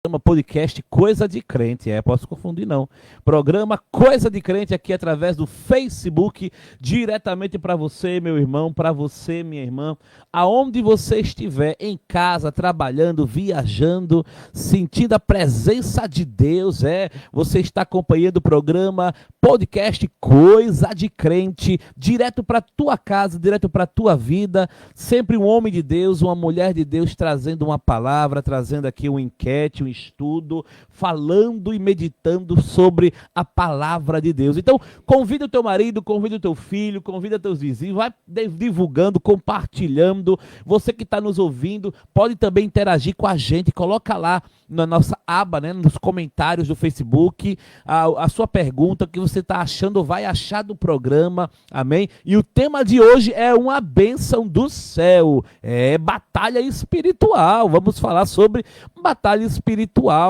Podcast Coisa de Crente, posso confundir não. Programa Coisa de Crente aqui através do Facebook, diretamente para você, meu irmão, para você, minha irmã, aonde você estiver, em casa, trabalhando, viajando, sentindo a presença de Deus, você está acompanhando o programa Podcast Coisa de Crente, direto para tua casa, direto para tua vida, sempre um homem de Deus, uma mulher de Deus trazendo uma palavra, trazendo aqui uma enquete, um estudo, falando e meditando sobre a palavra de Deus. Então, convida o teu marido, convida o teu filho, convida teus vizinhos, vai divulgando, compartilhando. Você que está nos ouvindo, pode também interagir com a gente, coloca lá na nossa aba, nos comentários do Facebook, a sua pergunta, o que você está achando ou vai achar do programa, amém? E o tema de hoje é uma bênção do céu, batalha espiritual. Vamos falar sobre batalha espiritual.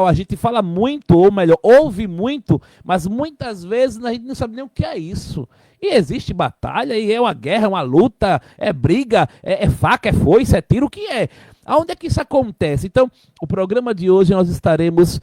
A gente fala muito, ou melhor, ouve muito, mas muitas vezes a gente não sabe nem o que é isso. E existe batalha, e é uma guerra, é uma luta, é briga, é faca, é foice, é tiro, o que é? Aonde é que isso acontece? Então, o programa de hoje nós estaremos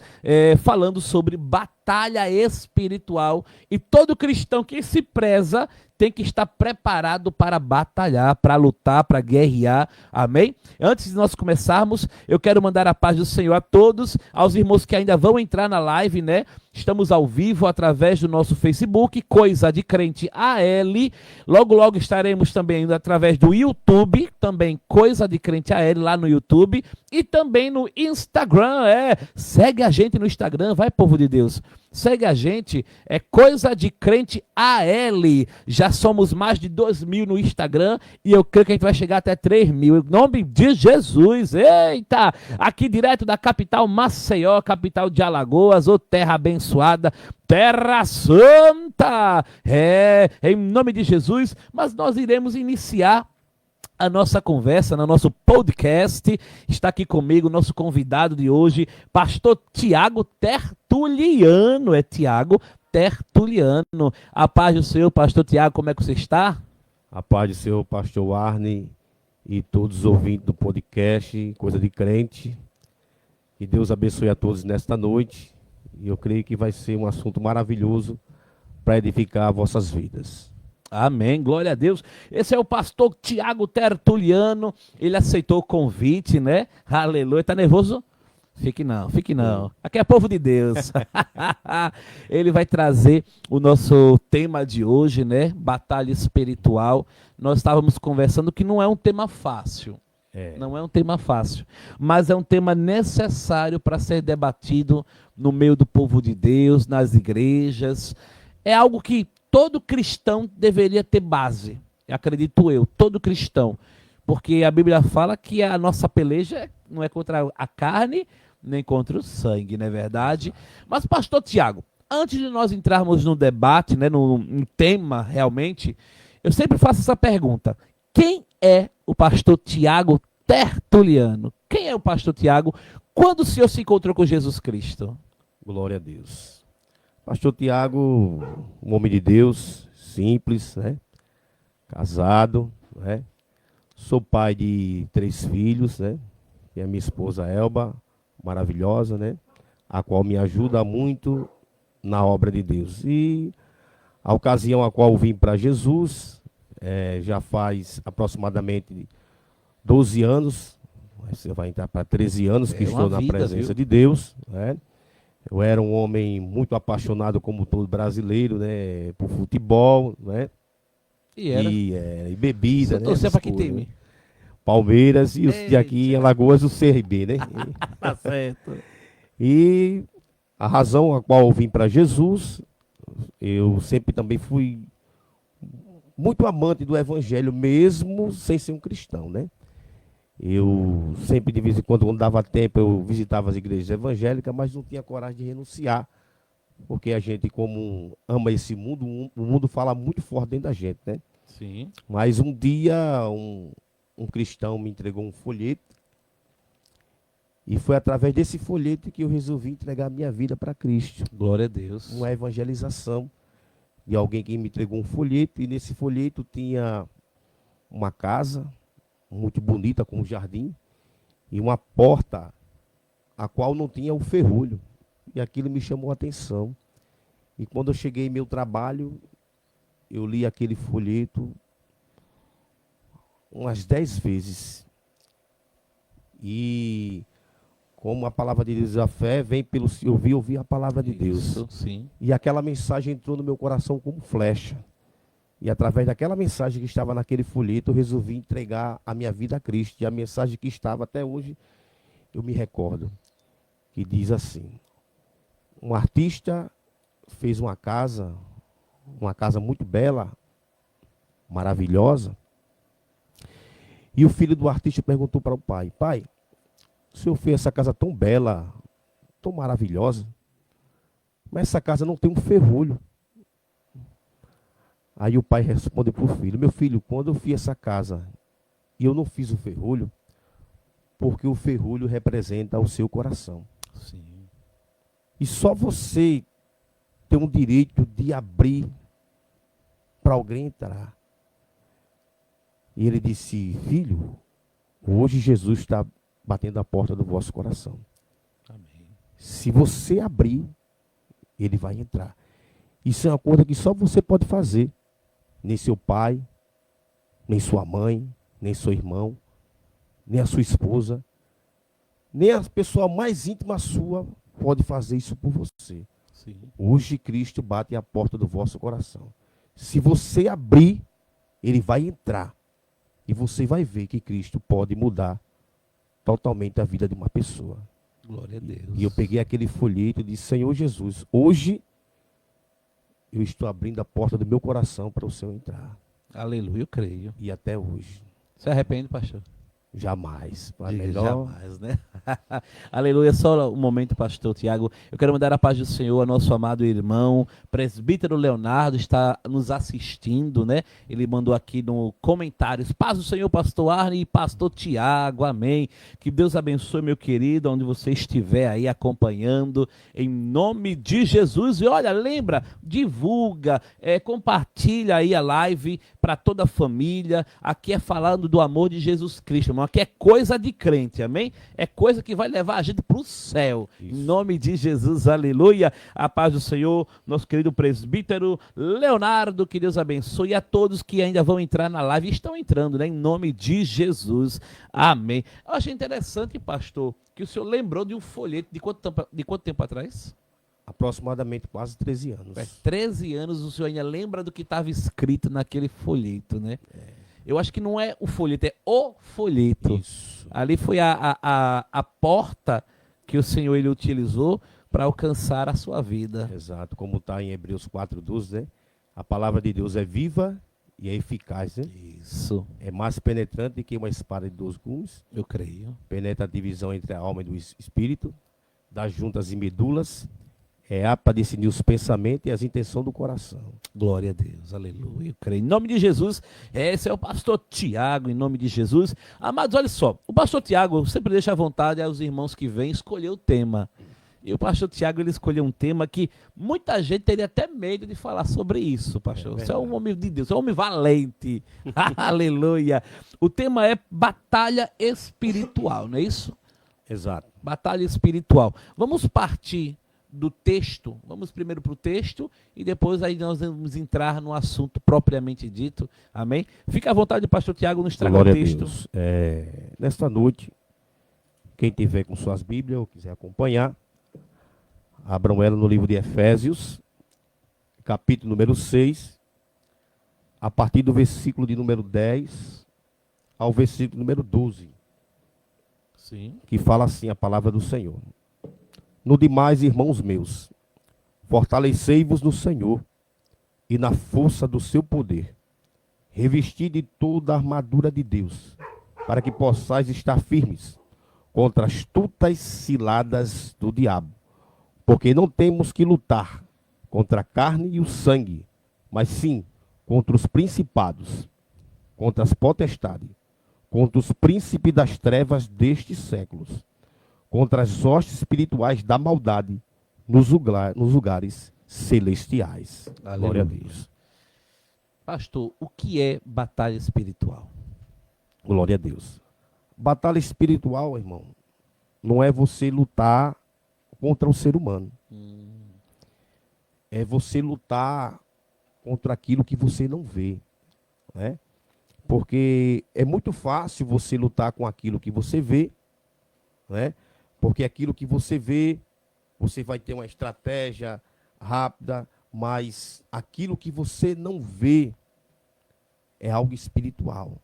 falando sobre batalha espiritual, e todo cristão que se preza tem que estar preparado para batalhar, para lutar, para guerrear, amém? Antes de nós começarmos, eu quero mandar a paz do Senhor a todos, aos irmãos que ainda vão entrar na live, Estamos ao vivo através do nosso Facebook, Coisa de Crente AL. Logo, logo estaremos também indo através do YouTube, também Coisa de Crente AL, lá no YouTube. E também no Instagram, segue a gente no Instagram, vai, povo de Deus. Segue a gente, Coisa de Crente AL. Já somos mais de 2.000 no Instagram e eu creio que a gente vai chegar até 3.000. Em nome de Jesus, eita! Aqui direto da capital Maceió, capital de Alagoas, ô terra abençoada, Terra Santa! Em nome de Jesus, mas nós iremos iniciar a nossa conversa, no nosso podcast. Está aqui comigo o nosso convidado de hoje, pastor Tiago Tertuliano. Tiago Tertuliano. A paz do Senhor, pastor Tiago, como é que você está? A paz do Senhor, pastor Arne e todos os ouvintes do podcast Coisa de Crente. Que Deus abençoe a todos nesta noite. E eu creio que vai ser um assunto maravilhoso para edificar vossas vidas. Amém, glória a Deus. Esse é o pastor Tiago Tertuliano. Ele aceitou o convite, Aleluia. Tá nervoso? Fique não, fique não. Aqui é povo de Deus. Ele vai trazer o nosso tema de hoje, Batalha espiritual. Nós estávamos conversando que não é um tema fácil. Não é um tema fácil, mas é um tema necessário para ser debatido no meio do povo de Deus, nas igrejas. É algo que todo cristão deveria ter base, acredito eu, todo cristão. Porque a Bíblia fala que a nossa peleja não é contra a carne, nem contra o sangue, não é verdade? Mas, pastor Tiago, antes de nós entrarmos no debate, no tema realmente, eu sempre faço essa pergunta. Quem é o pastor Tiago Tertuliano? Quem é o pastor Tiago? Quando o senhor se encontrou com Jesus Cristo? Glória a Deus. Pastor Tiago, um homem de Deus, simples, casado, Sou pai de 3 filhos, E a minha esposa Elba, maravilhosa, A qual me ajuda muito na obra de Deus. E a ocasião a qual vim para Jesus, já faz aproximadamente 12 anos, você vai entrar para 13 anos que estou na presença de Deus, Eu era um homem muito apaixonado, como todo brasileiro, por futebol, E bebida, Você para que time? Palmeiras e os de aqui em Alagoas, o CRB, Tá certo. E a razão a qual eu vim para Jesus, eu sempre também fui muito amante do evangelho, mesmo sem ser um cristão, Eu sempre, de vez em quando dava tempo, eu visitava as igrejas evangélicas, mas não tinha coragem de renunciar, porque a gente, como ama esse mundo, o mundo fala muito forte dentro da gente, Sim. Mas um dia, um cristão me entregou um folheto, e foi através desse folheto que eu resolvi entregar a minha vida para Cristo. Glória a Deus. Uma evangelização de alguém que me entregou um folheto, e nesse folheto tinha uma casa muito bonita, com um jardim, e uma porta a qual não tinha o ferrolho. E aquilo me chamou a atenção. E quando eu cheguei em meu trabalho, eu li aquele folheto umas 10 vezes. E como a palavra de Deus, a fé vem pelo se ouvir a palavra de Deus. Isso, sim. E aquela mensagem entrou no meu coração como flecha. E através daquela mensagem que estava naquele folheto, eu resolvi entregar a minha vida a Cristo. E a mensagem que estava até hoje, eu me recordo, que diz assim: um artista fez uma casa muito bela, maravilhosa. E o filho do artista perguntou para o pai: pai, o senhor fez essa casa tão bela, tão maravilhosa, mas essa casa não tem um ferrolho. Aí o pai respondeu para o filho: meu filho, quando eu fiz essa casa e eu não fiz o ferrolho, porque o ferrolho representa o seu coração. Sim. E só você tem o direito de abrir para alguém entrar. E ele disse: filho, hoje Jesus está batendo a porta do vosso coração. Amém. Se você abrir, ele vai entrar. Isso é uma coisa que só você pode fazer. Nem seu pai, nem sua mãe, nem seu irmão, nem a sua esposa, nem a pessoa mais íntima sua pode fazer isso por você. Sim. Hoje Cristo bate a porta do vosso coração. Se você abrir, ele vai entrar. E você vai ver que Cristo pode mudar totalmente a vida de uma pessoa. Glória a Deus. E eu peguei aquele folheto e disse: Senhor Jesus, hoje eu estou abrindo a porta do meu coração para o Senhor entrar. Aleluia, eu creio. E até hoje, Se arrepende, pastor? jamais. Para Diga melhor. jamais, né? Aleluia, só um momento, pastor Tiago. Eu quero mandar a paz do Senhor ao nosso amado irmão, presbítero Leonardo, está nos assistindo, né? Ele mandou aqui no comentários: paz do Senhor, pastor Arne e pastor Tiago, amém. Que Deus abençoe, meu querido, onde você estiver aí acompanhando, em nome de Jesus. E olha, lembra, divulga, compartilha aí a live para toda a família. Aqui é falando do amor de Jesus Cristo, irmão. Aqui é coisa de crente, amém? É coisa que vai levar a gente para o céu. Isso. Em nome de Jesus, aleluia. A paz do Senhor, nosso querido presbítero Leonardo, que Deus abençoe. E a todos que ainda vão entrar na live, estão entrando, né? Em nome de Jesus, amém. Eu achei interessante, pastor, que o senhor lembrou de um folheto de quanto tempo atrás? Aproximadamente quase 13 anos. 13 anos, o senhor ainda lembra do que estava escrito naquele folheto, né? Eu acho que não é o folheto, é o folheto. Isso. Ali foi a porta que o Senhor ele utilizou para alcançar a sua vida. Exato, como está em Hebreus 4:12, né? A palavra de Deus é viva e é eficaz, né? Isso, É mais penetrante que uma espada de 2 gumes, eu creio. penetra a divisão entre a alma e do espírito, das juntas e medulas, é apta para discernir os pensamentos e as intenções do coração. Glória a Deus, aleluia, eu creio. Em nome de Jesus, esse é o pastor Tiago, em nome de Jesus. Amados, olha só, o pastor Tiago sempre deixa à vontade aos irmãos que vêm escolher o tema. E o pastor Tiago, ele escolheu um tema que muita gente teria até medo de falar sobre isso, pastor. Você é um homem de Deus, você é um homem valente. Aleluia. O tema é batalha espiritual, não é isso? Exato. Batalha espiritual. Vamos partir do texto, vamos primeiro para o texto e depois aí nós vamos entrar no assunto propriamente dito, amém? Fica à vontade, pastor Tiago, nos traga o Glória a texto. Deus. Nesta noite, quem tiver com suas Bíblias ou quiser acompanhar, abram ela no livro de Efésios, capítulo número 6, a partir do versículo de número 10 ao versículo número 12, Sim. que fala assim a palavra do Senhor. No demais, irmãos meus, fortalecei-vos no Senhor e na força do seu poder. Revesti de toda a armadura de Deus, para que possais estar firmes contra as astutas ciladas do diabo. Porque não temos que lutar contra a carne e o sangue, mas sim contra os principados, contra as potestades, contra os príncipes das trevas destes séculos, contra as hostes espirituais da maldade nos lugares celestiais. Aleluia. Glória a Deus. Pastor, o que é batalha espiritual? Glória a Deus. Batalha espiritual, irmão, não é você lutar contra o ser humano. É você lutar contra aquilo que você não vê, né? Porque é muito fácil você lutar com aquilo que você vê, né? Porque aquilo que você vê, você vai ter uma estratégia rápida, mas aquilo que você não vê é algo espiritual.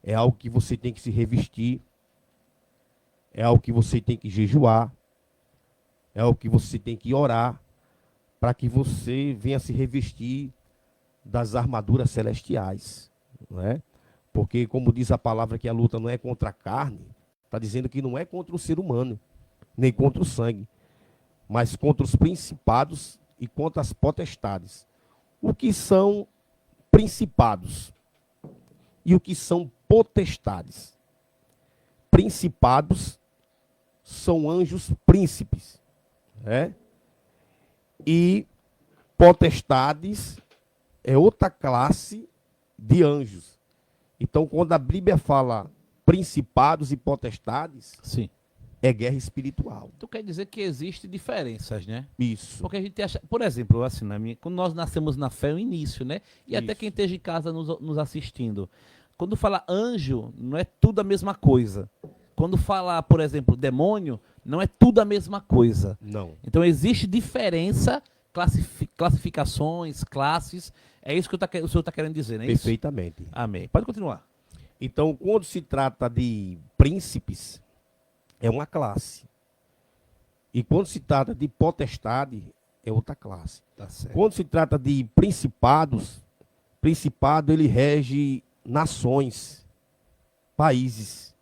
É algo que você tem que se revestir, é algo que você tem que jejuar, é algo que você tem que orar, para que você venha se revestir das armaduras celestiais, não é? Porque, como diz a palavra, que a luta não é contra a carne, está dizendo que não é contra o ser humano, nem contra o sangue, mas contra os principados e contra as potestades. O que são principados e o que são potestades? Principados são anjos príncipes, né? E potestades é outra classe de anjos. Então, quando a Bíblia fala principados e potestades, Sim. é guerra espiritual. Tu quer dizer que existem diferenças, né? Isso. Porque a gente acha, por exemplo, assim, quando nós nascemos na fé, é o início, né? E até Isso. quem esteja em casa nos assistindo. Quando fala anjo, não é tudo a mesma coisa. Quando fala, por exemplo, demônio, não é tudo a mesma coisa. Não. Então existe diferença, classificações, classes. É isso que o senhor está querendo dizer, não é isso? Perfeitamente. Amém. Pode continuar. Então, quando se trata de príncipes, é uma classe. E quando se trata de potestade, é outra classe. Tá certo. Quando se trata de principados, principado ele rege nações, países.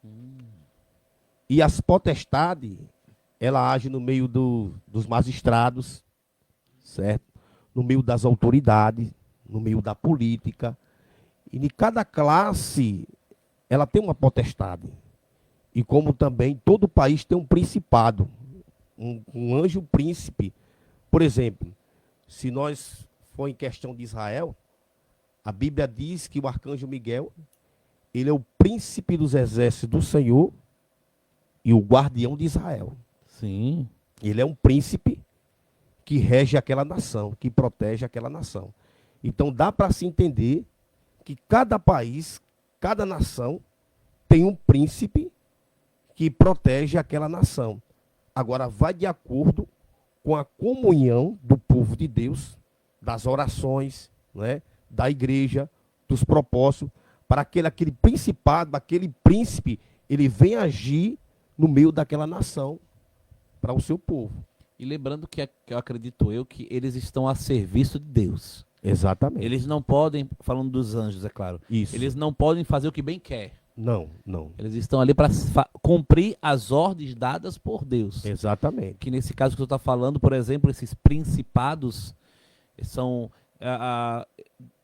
E as potestades, ela age no meio dos magistrados, certo? No meio das autoridades, no meio da política. E em cada classe, ela tem uma potestade. E como também todo país tem um principado, um anjo príncipe. Por exemplo, se nós for em questão de Israel, a Bíblia diz que o arcanjo Miguel, ele é o príncipe dos exércitos do Senhor e o guardião de Israel. Sim. Ele é um príncipe que rege aquela nação, que protege aquela nação. Então dá para se entender que cada país, cada nação tem um príncipe que protege aquela nação. Agora vai de acordo com a comunhão do povo de Deus, das orações, né, da igreja, dos propósitos, para aquele principado, aquele príncipe, ele vem agir no meio daquela nação, para o seu povo. E lembrando que eu acredito que eles estão a serviço de Deus. Exatamente. Eles não podem, falando dos anjos, é claro, Isso. eles não podem fazer o que bem quer. Não, não. Eles estão ali para cumprir as ordens dadas por Deus. Exatamente. Que nesse caso que você está falando, por exemplo, esses principados são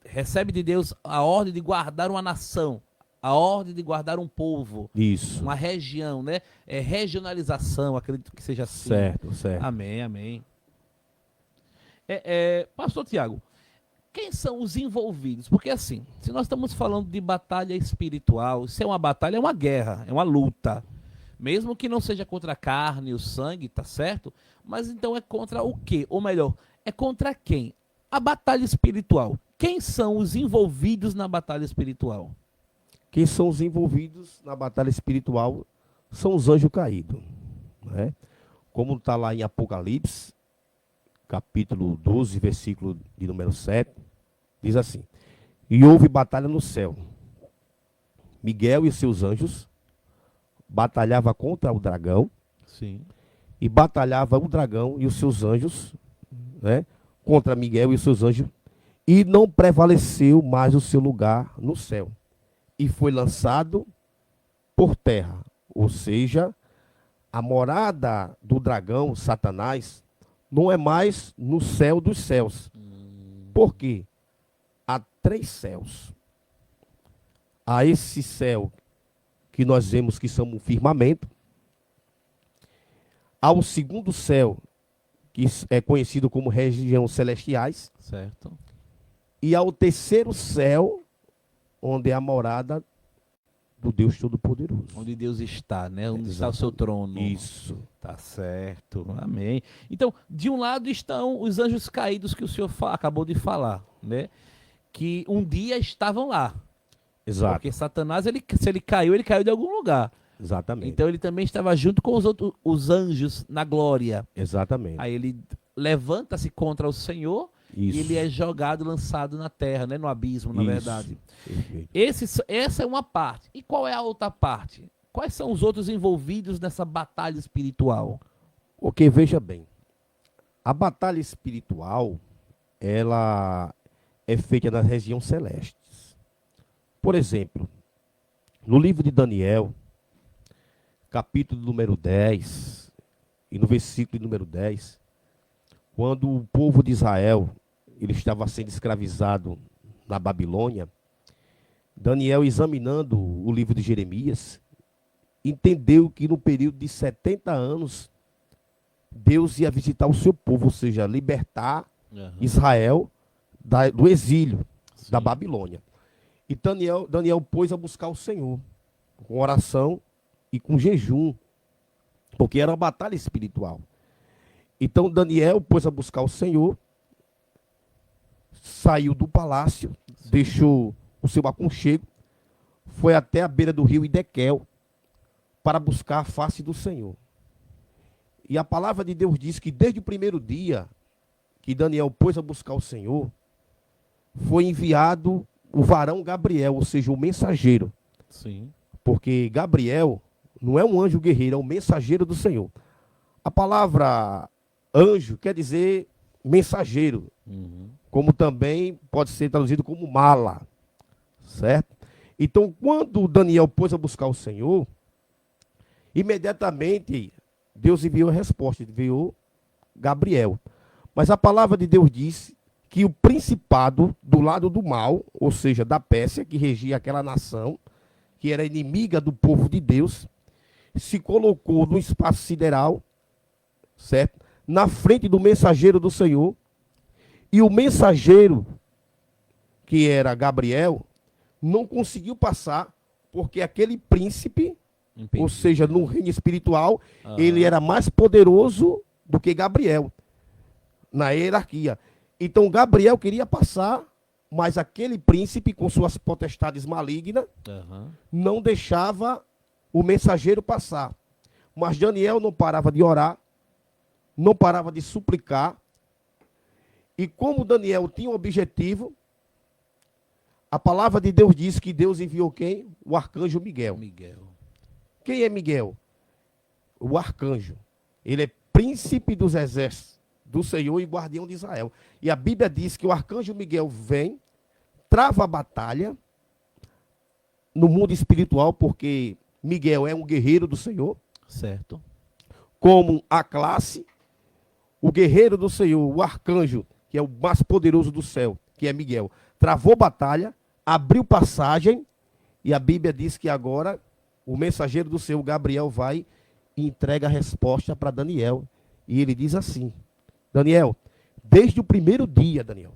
recebe de Deus a ordem de guardar uma nação, a ordem de guardar um povo, Isso. uma região, né? É regionalização, acredito que seja assim. Certo, certo. Amém, amém. Pastor Tiago, quem são os envolvidos? Porque assim, se nós estamos falando de batalha espiritual, se é uma batalha, é uma guerra, é uma luta. Mesmo que não seja contra a carne e o sangue, tá certo? Mas então é contra o quê? Ou melhor, é contra quem? A batalha espiritual. Quem são os envolvidos na batalha espiritual? Quem são os envolvidos na batalha espiritual são os anjos caídos, né? Como está lá em Apocalipse, capítulo 12, versículo de número 7, diz assim: e houve batalha no céu. Miguel e seus anjos batalhava contra o dragão. Sim. E batalhava o dragão e os seus anjos, né, contra Miguel e os seus anjos, e não prevaleceu mais o seu lugar no céu. E foi lançado por terra. Ou seja, a morada do dragão, Satanás, não é mais no céu dos céus. Por quê? Há 3 céus. Há esse céu que nós vemos que são um firmamento. Há o segundo céu, que é conhecido como região celestiais. Certo. E há o terceiro céu, onde é a morada do Deus Todo-Poderoso. Onde Deus está, né? Onde está o Exatamente. seu trono. Isso. Tá certo. Amém. Então, de um lado estão os anjos caídos que o senhor acabou de falar, né? Que um dia estavam lá. Exato. Porque Satanás, se ele caiu de algum lugar. Exatamente. Então ele também estava junto com os anjos na glória. Exatamente. Aí ele levanta-se contra o Senhor Isso. e ele é jogado, lançado na terra, né? No abismo, na Isso. verdade. Perfeito. Essa é uma parte. E qual é a outra parte? Quais são os outros envolvidos nessa batalha espiritual? Ok, veja bem. A batalha espiritual, ela é feita nas regiões celestes. Por exemplo, no livro de Daniel, capítulo número 10, e no versículo número 10, quando o povo de Israel ele estava sendo escravizado na Babilônia, Daniel, examinando o livro de Jeremias, entendeu que no período de 70 anos, Deus ia visitar o seu povo, ou seja, libertar Israel do exílio, Sim. da Babilônia. E Daniel pôs a buscar o Senhor, com oração e com jejum, porque era uma batalha espiritual. Então Daniel pôs a buscar o Senhor, saiu do palácio, deixou o seu aconchego, foi até a beira do rio Idequel, para buscar a face do Senhor. E a palavra de Deus diz que desde o primeiro dia que Daniel pôs a buscar o Senhor, foi enviado o varão Gabriel, ou seja, o mensageiro. Sim. Porque Gabriel não é um anjo guerreiro, é um mensageiro do Senhor. A palavra anjo quer dizer mensageiro, como também pode ser traduzido como mala, certo? Então, quando Daniel pôs a buscar o Senhor, imediatamente Deus enviou a resposta, enviou Gabriel. Mas a palavra de Deus diz que o principado do lado do mal, ou seja, da Pérsia, que regia aquela nação, que era inimiga do povo de Deus, se colocou no espaço sideral, certo? Na frente do mensageiro do Senhor, e o mensageiro, que era Gabriel, não conseguiu passar, porque aquele príncipe, ou seja, no reino espiritual, ele era mais poderoso do que Gabriel, na hierarquia. Então Gabriel queria passar, mas aquele príncipe, com suas potestades malignas, não deixava o mensageiro passar. Mas Daniel não parava de orar, não parava de suplicar. E como Daniel tinha um objetivo, a palavra de Deus diz que Deus enviou quem? O arcanjo Miguel. Quem é Miguel? O arcanjo. Ele é príncipe dos exércitos do Senhor e guardião de Israel. E a Bíblia diz que o arcanjo Miguel vem, trava a batalha no mundo espiritual, porque Miguel é um guerreiro do Senhor. Certo. Como a classe, o guerreiro do Senhor, o arcanjo, que é o mais poderoso do céu, que é Miguel, travou batalha, abriu passagem, e a Bíblia diz que agora o mensageiro do Senhor, Gabriel, vai e entrega a resposta para Daniel. E ele diz assim: Daniel, desde o primeiro dia, Daniel,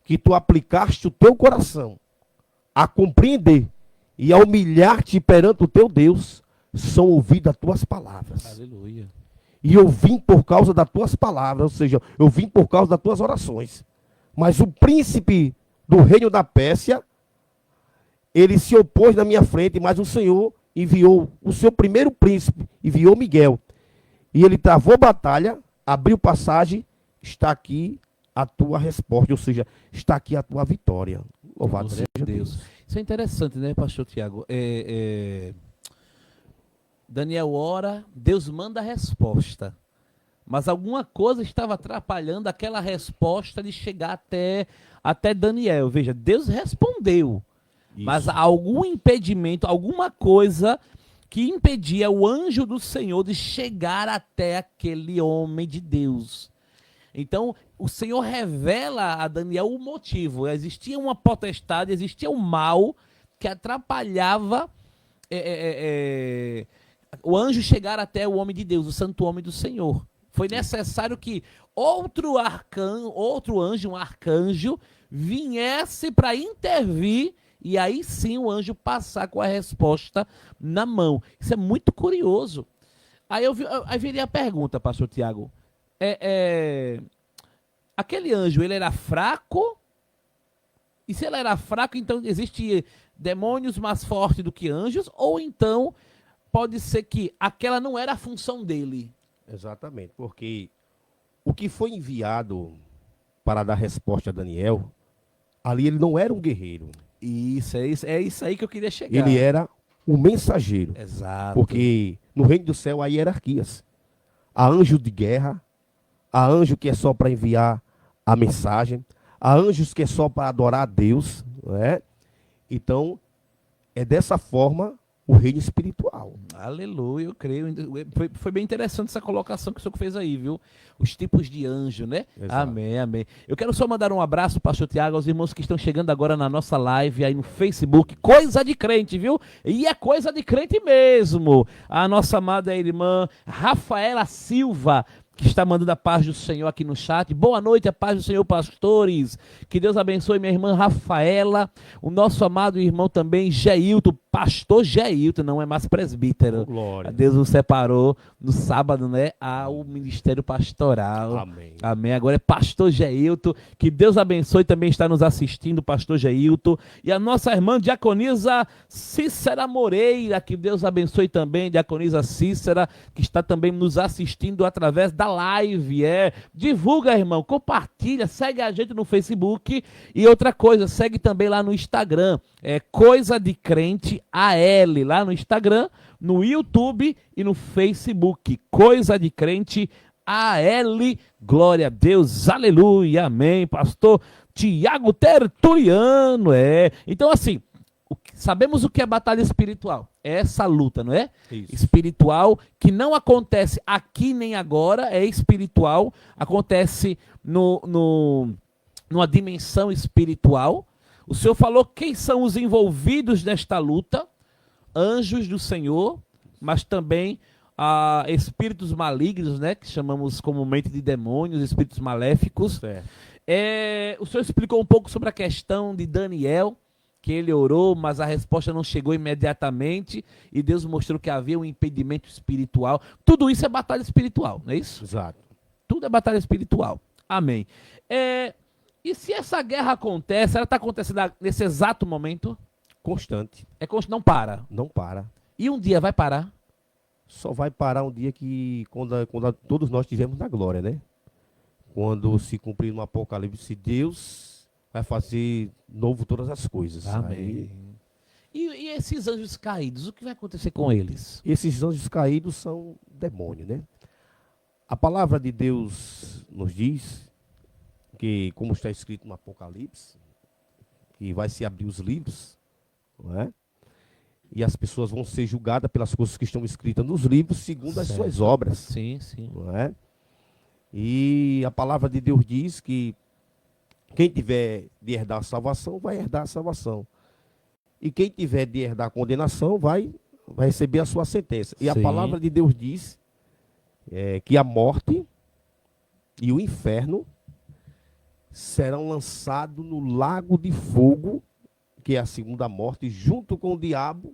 que tu aplicaste o teu coração a compreender e a humilhar-te perante o teu Deus, são ouvidas as tuas palavras. Aleluia. E eu vim por causa das tuas palavras, ou seja, eu vim por causa das tuas orações. Mas o príncipe do reino da Pérsia, ele se opôs na minha frente, mas o Senhor enviou o seu primeiro príncipe, enviou Miguel. E ele travou batalha, abriu passagem, está aqui a tua resposta, ou seja, está aqui a tua vitória. Louvado seja Deus. Isso é interessante, né, pastor Tiago? Daniel ora, Deus manda a resposta. Mas alguma coisa estava atrapalhando aquela resposta de chegar até Daniel. Veja, Deus respondeu. Isso. Mas algum impedimento, alguma coisa que impedia o anjo do Senhor de chegar até aquele homem de Deus. Então, o Senhor revela a Daniel o motivo. Existia uma potestade, existia um mal que atrapalhava o anjo chegar até o homem de Deus, o santo homem do Senhor. Foi necessário que outro anjo, um arcanjo, viesse para intervir e aí sim o anjo passar com a resposta na mão. Isso é muito curioso. Aí viria a pergunta, pastor Tiago. Aquele anjo, ele era fraco? E se ele era fraco, então existe demônios mais fortes do que anjos? Ou então pode ser que aquela não era a função dele? Exatamente, porque o que foi enviado para dar resposta a Daniel, ali ele não era um guerreiro. É isso aí que eu queria chegar. Ele era o mensageiro. Exato. Porque no reino do céu há hierarquias. Há anjo de guerra, há anjo que é só para enviar a mensagem, há anjos que é só para adorar a Deus, não é? Então, é dessa forma o reino espiritual. Aleluia, eu creio. Foi bem interessante essa colocação que o senhor fez aí, viu? Os tipos de anjo, né? Exato. Amém, amém. Eu quero só mandar um abraço, pastor Tiago, aos irmãos que estão chegando agora na nossa live aí no Facebook. Coisa de crente, viu? E é coisa de crente mesmo. A nossa amada irmã Rafaela Silva, que está mandando a paz do Senhor aqui no chat. Boa noite, a paz do Senhor, pastores. Que Deus abençoe minha irmã Rafaela. O nosso amado irmão também, Geilton, pastor Geilton, não é mais presbítero. Glória. Deus o separou no sábado, né, ao ministério pastoral. Amém. Amém. Agora é pastor Geilton. Que Deus abençoe, também está nos assistindo, pastor Geilton. E a nossa irmã diaconisa Cícera Moreira, que Deus abençoe também, diaconisa Cícera, que está também nos assistindo através da live. Divulga, irmão, compartilha, segue a gente no Facebook. E outra coisa, segue também lá no Instagram. Coisa de Crente AL, lá no Instagram, no YouTube e no Facebook. Coisa de Crente AL. Glória a Deus, aleluia, amém. Pastor Tiago Tertuliano, Então, assim, sabemos o que é batalha espiritual. É essa luta, não é? Isso. Espiritual, que não acontece aqui nem agora, é espiritual, acontece numa dimensão espiritual. O Senhor falou quem são os envolvidos nesta luta: anjos do Senhor, mas também espíritos malignos, né, que chamamos comumente de demônios, espíritos maléficos. O Senhor explicou um pouco sobre a questão de Daniel, que ele orou, mas a resposta não chegou imediatamente, e Deus mostrou que havia um impedimento espiritual. Tudo isso é batalha espiritual, não é isso? Exato. Tudo é batalha espiritual. Amém. E se essa guerra acontece, ela está acontecendo nesse exato momento? Constante. Não para. Não para. E um dia vai parar? Só vai parar um dia quando todos nós estivermos na glória, né? Quando se cumprir no Apocalipse, Deus vai fazer novo todas as coisas. Amém. E esses anjos caídos, o que vai acontecer com eles? Esses anjos caídos são demônios, né? A palavra de Deus nos diz que, como está escrito no Apocalipse, que vai se abrir os livros, não é? E as pessoas vão ser julgadas pelas coisas que estão escritas nos livros, segundo as suas obras. Sim, sim. Não é? E a palavra de Deus diz que quem tiver de herdar a salvação, vai herdar a salvação. E quem tiver de herdar a condenação, vai receber a sua sentença. E a palavra de Deus diz que a morte e o inferno serão lançados no lago de fogo, que é a segunda morte, junto com o diabo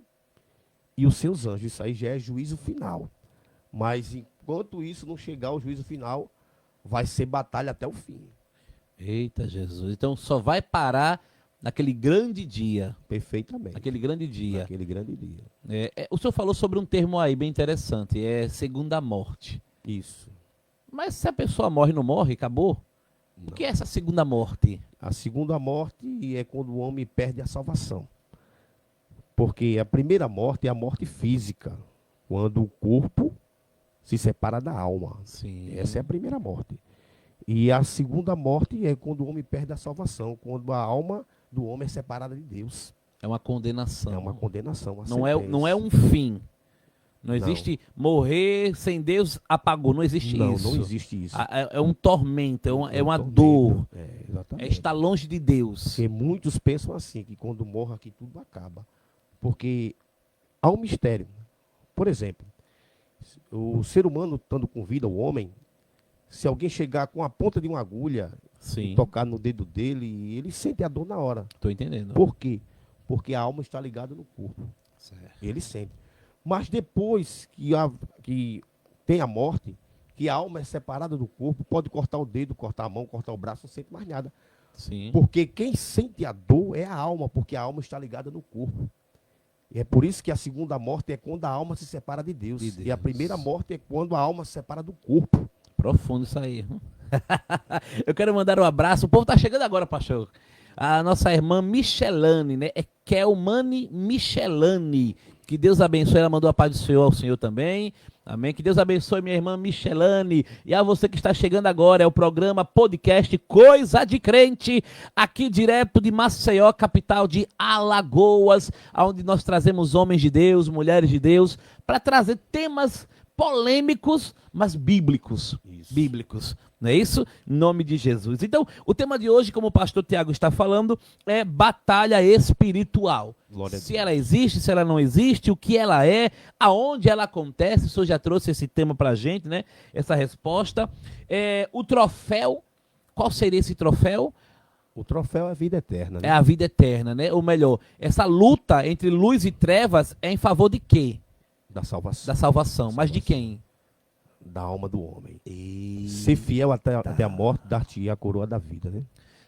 e os seus anjos. Isso aí já é juízo final. Mas enquanto isso não chegar ao juízo final, vai ser batalha até o fim. Eita Jesus, então só vai parar naquele grande dia. Perfeitamente. Naquele grande dia. Naquele grande dia. O senhor falou sobre um termo aí bem interessante, segunda morte. Isso. Mas se a pessoa morre, não morre, acabou? Não. O que é essa segunda morte? A segunda morte é quando o homem perde a salvação. Porque a primeira morte é a morte física, quando o corpo se separa da alma. Sim. Essa é a primeira morte. E a segunda morte é quando o homem perde a salvação, quando a alma do homem é separada de Deus. É uma condenação. É uma condenação. Uma não é um fim. Não existe morrer sem Deus apagou, não existe isso. Não existe isso. É um tormento, é uma tormento. dor. Exatamente. É estar longe de Deus. Porque muitos pensam assim, que quando morre aqui tudo acaba. Porque há um mistério. Por exemplo, o ser humano estando com vida, o homem, se alguém chegar com a ponta de uma agulha e tocar no dedo dele, ele sente a dor na hora. Estou entendendo. Por quê? porque a alma está ligada no corpo. Certo. Ele sente. Mas depois que tem a morte, que a alma é separada do corpo, pode cortar o dedo, cortar a mão, cortar o braço, não sente mais nada. Sim. Porque quem sente a dor é a alma, porque a alma está ligada no corpo. E é por isso que a segunda morte é quando a alma se separa de Deus. De Deus. E a primeira morte é quando a alma se separa do corpo. Profundo isso aí. Eu quero mandar um abraço. O povo tá chegando agora, pastor. A nossa irmã Michelane, né? É Kelmane Michelane. Que Deus abençoe. Ela mandou a paz do Senhor ao Senhor também. Amém. Que Deus abençoe minha irmã Michelane. E a você que está chegando agora, é o programa podcast Coisa de Crente, aqui direto de Maceió, capital de Alagoas, onde nós trazemos homens de Deus, mulheres de Deus, para trazer temas polêmicos, mas bíblicos. Isso. Bíblicos. Não é isso? Em nome de Jesus. Então, o tema de hoje, como o pastor Tiago está falando, é batalha espiritual. Glória a Se Deus. ela existe, se ela não existe, o que ela é, aonde ela acontece. O senhor já trouxe esse tema pra gente, né? Essa resposta. O troféu, qual seria esse troféu? O troféu é a vida eterna. É a vida eterna, né? Ou melhor, essa luta entre luz e trevas é em favor de quê? Da salvação. Da salvação. Mas de quem? Da alma do homem. E... Ser fiel até a morte, dar-te a coroa da vida, né?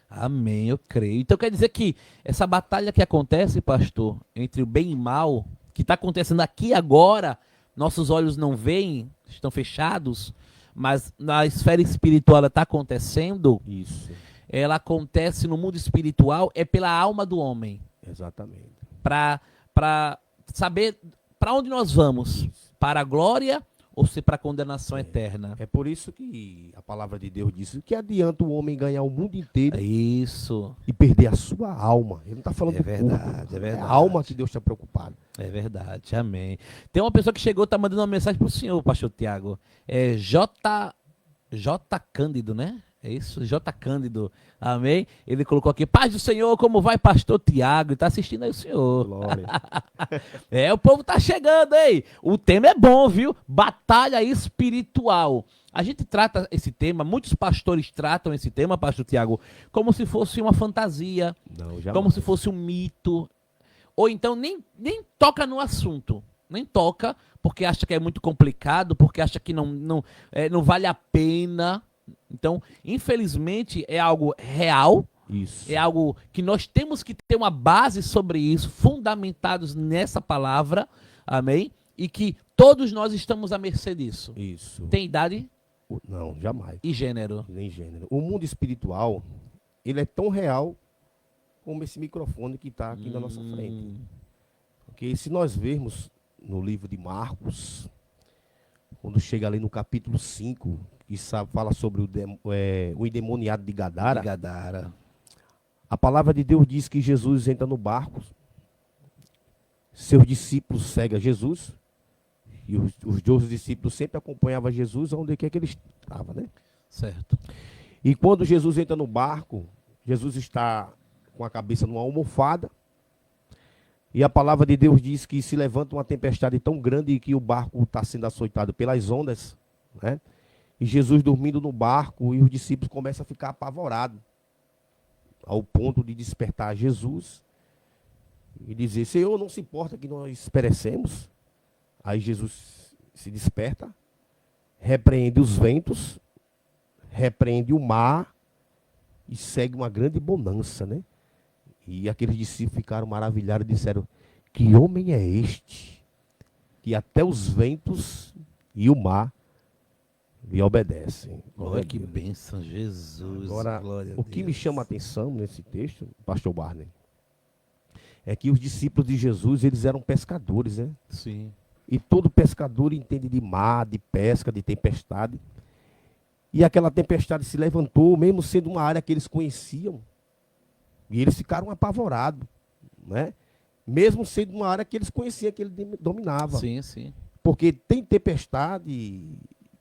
Amém, eu creio. Então quer dizer que essa batalha que acontece, pastor, entre o bem e o mal, que está acontecendo aqui agora, nossos olhos não veem, estão fechados, mas na esfera espiritual ela está acontecendo, Isso. ela acontece no mundo espiritual, é pela alma do homem. Exatamente. Para saber para onde nós vamos, para a glória ou se para a condenação eterna. É por isso que a palavra de Deus diz que adianta o homem ganhar o mundo inteiro Isso. e perder a sua alma. Ele não está falando É do verdade, corpo. é verdade. a alma que Deus está preocupado. É verdade, amém. Tem uma pessoa que chegou, está mandando uma mensagem para o senhor, pastor Tiago. É J. Cândido, né? É isso? J. Cândido, amém? Ele colocou aqui, paz do Senhor, como vai pastor Tiago? Está assistindo aí o senhor. Glória. O povo tá chegando, hein? O tema é bom, viu? Batalha espiritual. A gente trata esse tema, muitos pastores tratam esse tema, pastor Tiago, como se fosse uma fantasia, Não, jamais. como se fosse um mito. Ou então nem toca no assunto. Nem toca, porque acha que é muito complicado, porque acha que não vale a pena. Então, infelizmente, é algo real, Isso. é algo que nós temos que ter uma base sobre isso, fundamentados nessa palavra, amém? E que todos nós estamos à mercê disso. Isso. Tem idade Não, jamais. e gênero. Nem gênero. O mundo espiritual, ele é tão real como esse microfone que está aqui na nossa frente. Porque se nós vermos no livro de Marcos, quando chega ali no capítulo 5, que fala sobre o endemoniado de Gadara, Gadara. a palavra de Deus diz que Jesus entra no barco, seus discípulos seguem a Jesus, e os 12 discípulos sempre acompanhavam Jesus onde quer que ele estava, né? Certo. E quando Jesus entra no barco, Jesus está com a cabeça numa almofada, e a palavra de Deus diz que se levanta uma tempestade tão grande que o barco está sendo açoitado pelas ondas, né? E Jesus dormindo no barco e os discípulos começam a ficar apavorados, ao ponto de despertar Jesus e dizer, Senhor, não se importa que nós perecemos? Aí Jesus se desperta, repreende os ventos, repreende o mar e segue uma grande bonança, né? E aqueles discípulos ficaram maravilhados e disseram, que homem é este? Que até os ventos e o mar lhe obedecem. Olha que bênção, Jesus. Agora, Glória a o que me Deus. chama a atenção nesse texto, pastor Barney, é que os discípulos de Jesus, eles eram pescadores, né? Sim. E todo pescador entende de mar, de pesca, de tempestade. E aquela tempestade se levantou, mesmo sendo uma área que eles conheciam. E eles ficaram apavorados, né? Mesmo sendo uma área que eles conheciam, que ele dominava. Sim, sim. Porque tem tempestade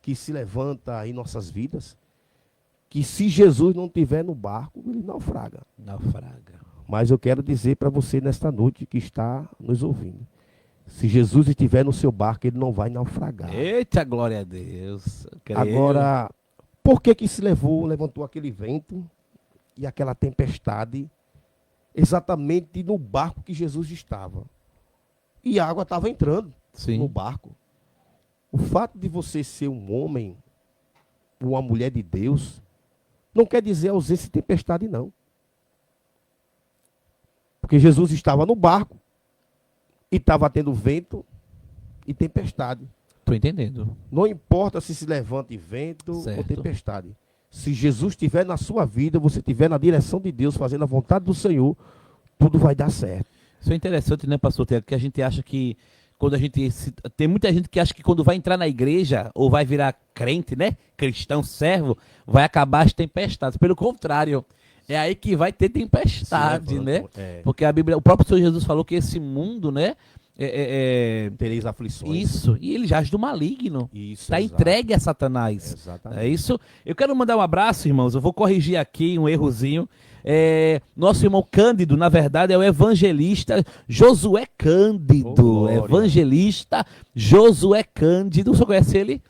que se levanta em nossas vidas, que se Jesus não estiver no barco, ele naufraga. Naufraga. Mas eu quero dizer para você nesta noite que está nos ouvindo, se Jesus estiver no seu barco, ele não vai naufragar. Eita, glória a Deus. Eu creio. Agora, por que se levantou aquele vento e aquela tempestade exatamente no barco que Jesus estava. E a água estava entrando no Sim. barco. O fato de você ser um homem, uma mulher de Deus, não quer dizer ausência de tempestade, não. Porque Jesus estava no barco e estava tendo vento e tempestade. Tô entendendo. Não importa se levante vento ou Certo. tempestade. Se Jesus estiver na sua vida, você estiver na direção de Deus, fazendo a vontade do Senhor, tudo vai dar certo. Isso é interessante, né, pastor Tiago? Que a gente acha que quando a gente tem muita gente que acha que quando vai entrar na igreja ou vai virar crente, né, cristão, servo, vai acabar as tempestades. Pelo contrário, é aí que vai ter tempestade, Se né? levanta, Porque a Bíblia, o próprio Senhor Jesus falou que esse mundo, né, tereis aflições. isso, e ele jaz do maligno. Isso, Está exato. entregue a Satanás. Exatamente. É isso. Eu quero mandar um abraço, irmãos. Eu vou corrigir aqui um errozinho. Nosso irmão Cândido, na verdade, é o evangelista Josué Cândido. Oh, glória. Evangelista Josué Cândido. Você conhece ele?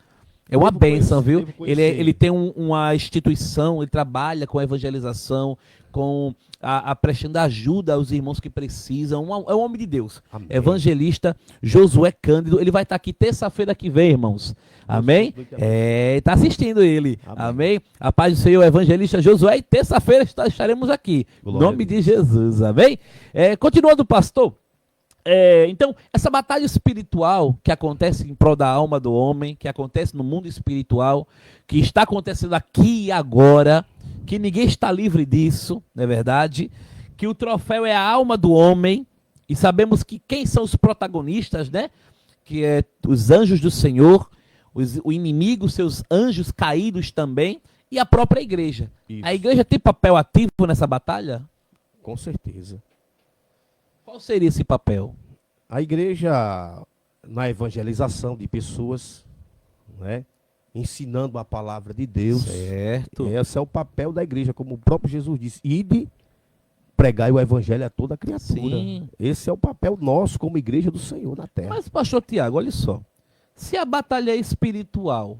É uma Devo bênção, conhecer, viu? devo conhecer. Ele tem uma instituição, ele trabalha com a evangelização, com a prestando ajuda aos irmãos que precisam. É um homem de Deus. Amém. Evangelista Josué Cândido. Ele vai estar aqui terça-feira que vem, irmãos. Amém? Está assistindo ele. Amém. Amém? A paz do Senhor, evangelista Josué. E terça-feira estaremos aqui. Em Glória nome a de Deus. Jesus. Amém? Continuando, pastor. Então, essa batalha espiritual que acontece em prol da alma do homem, que acontece no mundo espiritual, que está acontecendo aqui e agora, que ninguém está livre disso, não é verdade? Que o troféu é a alma do homem, e sabemos que quem são os protagonistas, né? Que é os anjos do Senhor, o inimigo, seus anjos caídos também, e a própria igreja. Isso. A igreja tem papel ativo nessa batalha? Com certeza. Qual seria esse papel? A igreja, na evangelização de pessoas, né, ensinando a palavra de Deus, Certo. esse é o papel da igreja, como o próprio Jesus disse, ide pregar o evangelho a toda criatura. Sim. Esse é o papel nosso como igreja do Senhor na terra. Mas, pastor Tiago, olha só. Se a batalha é espiritual,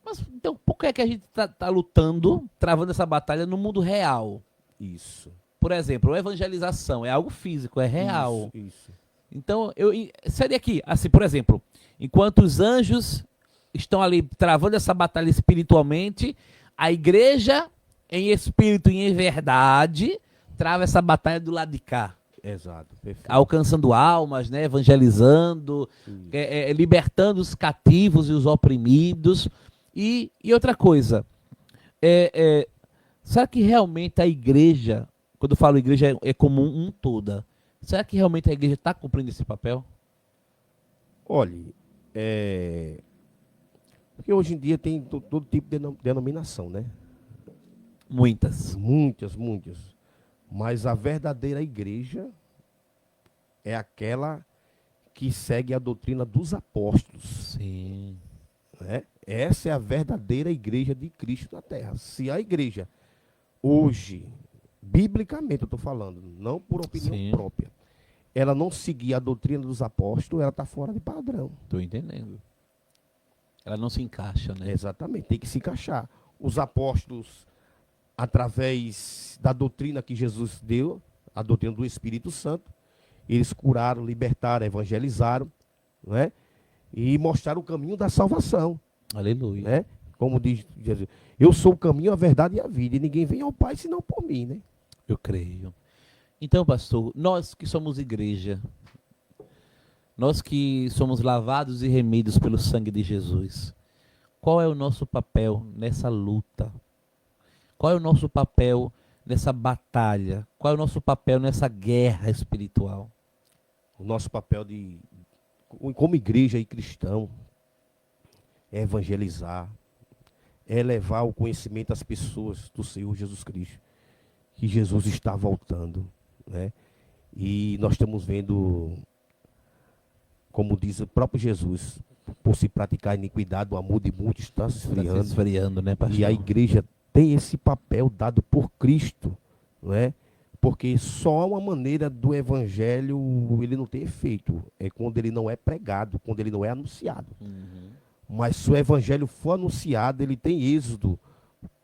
mas então por que é que a gente está lutando, travando essa batalha no mundo real? Isso. Por exemplo, a evangelização é algo físico, é real. Isso. Então, seria aqui, assim, por exemplo, enquanto os anjos estão ali travando essa batalha espiritualmente, a igreja, em espírito e em verdade, trava essa batalha do lado de cá. Exato. Perfeito. Alcançando almas, né, evangelizando, libertando os cativos e os oprimidos. E outra coisa, será que realmente a igreja, quando eu falo igreja, é como um toda, será que realmente a igreja está cumprindo esse papel? Olhe, porque hoje em dia tem todo tipo de denominação, né? Muitas. Muitas. Mas a verdadeira igreja é aquela que segue a doutrina dos apóstolos. Sim. Né? Essa é a verdadeira igreja de Cristo na terra. Se a igreja hoje, biblicamente eu estou falando, não por opinião Sim. própria, ela não seguir a doutrina dos apóstolos, ela está fora de padrão. Estou entendendo. Ela não se encaixa, né? Exatamente, tem que se encaixar. Os apóstolos, através da doutrina que Jesus deu, a doutrina do Espírito Santo, eles curaram, libertaram, evangelizaram, né? E mostraram o caminho da salvação, Aleluia. né? Como diz Jesus, eu sou o caminho, a verdade e a vida, e ninguém vem ao Pai senão por mim, né? Eu creio. Então, pastor, nós que somos igreja, nós que somos lavados e remidos pelo sangue de Jesus, qual é o nosso papel nessa luta? Qual é o nosso papel nessa batalha? Qual é o nosso papel nessa guerra espiritual? O nosso papel como igreja e cristão é evangelizar, é levar o conhecimento às pessoas do Senhor Jesus Cristo, que Jesus está voltando, né? E nós estamos vendo, como diz o próprio Jesus, por se praticar a iniquidade, o amor de muitos está se Está se esfriando. esfriando, né, pastor? E a igreja tem esse papel dado por Cristo, não é? Porque só uma maneira do evangelho ele não ter efeito, é quando ele não é pregado, quando ele não é anunciado. Uhum. Mas se o evangelho for anunciado, ele tem êxodo,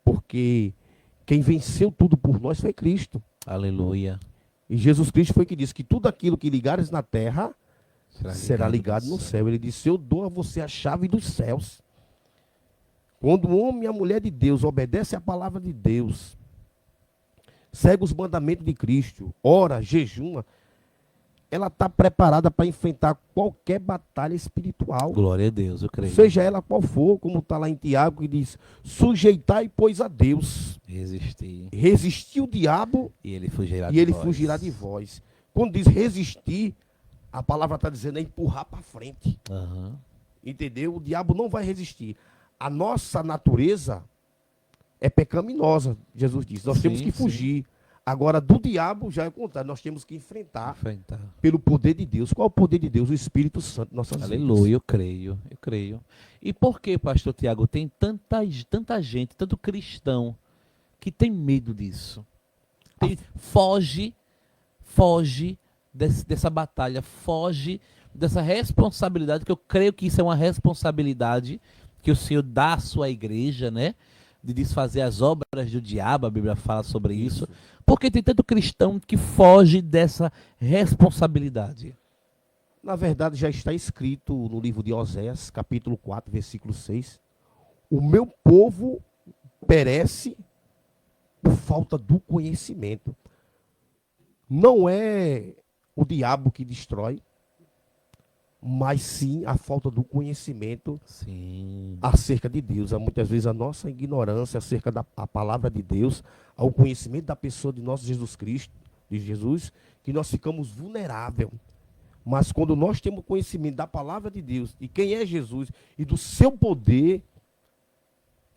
porque quem venceu tudo por nós foi Cristo. Aleluia. E Jesus Cristo foi que disse que tudo aquilo que ligares na terra será ligado no céu. Ele disse, eu dou a você a chave dos céus. Quando o homem e a mulher de Deus obedecem à palavra de Deus, segue os mandamentos de Cristo, ora, jejuma, ela está preparada para enfrentar qualquer batalha espiritual. Glória a Deus, eu creio. Seja ela qual for, como está lá em Tiago, que diz, sujeitai, pois, a Deus. Resistir. Resistir o diabo E ele fugirá de vós. Quando diz resistir, a palavra está dizendo é empurrar para frente. Aham. Entendeu? O diabo não vai resistir. A nossa natureza é pecaminosa, Jesus disse. Nós temos que fugir. Agora, do diabo já é o contrário. Nós temos que enfrentar pelo poder de Deus. Qual é o poder de Deus? O Espírito Santo em nossas vidas. Aleluia, eu creio. E por que, pastor Tiago, tem tanta gente, tanto cristão, que tem medo disso? Foge dessa batalha, foge dessa responsabilidade, que eu creio que isso é uma responsabilidade que o Senhor dá à sua igreja, né? De desfazer as obras do diabo, a Bíblia fala sobre isso. Porque tem tanto cristão que foge dessa responsabilidade. Na verdade, já está escrito no livro de Oséias, capítulo 4, versículo 6. O meu povo perece por falta do conhecimento. Não é o diabo que destrói, mas sim a falta do conhecimento acerca de Deus. Muitas vezes a nossa ignorância acerca da palavra de Deus, ao conhecimento da pessoa de nosso Jesus Cristo, de Jesus, que nós ficamos vulneráveis. Mas quando nós temos conhecimento da palavra de Deus, de quem é Jesus e do seu poder,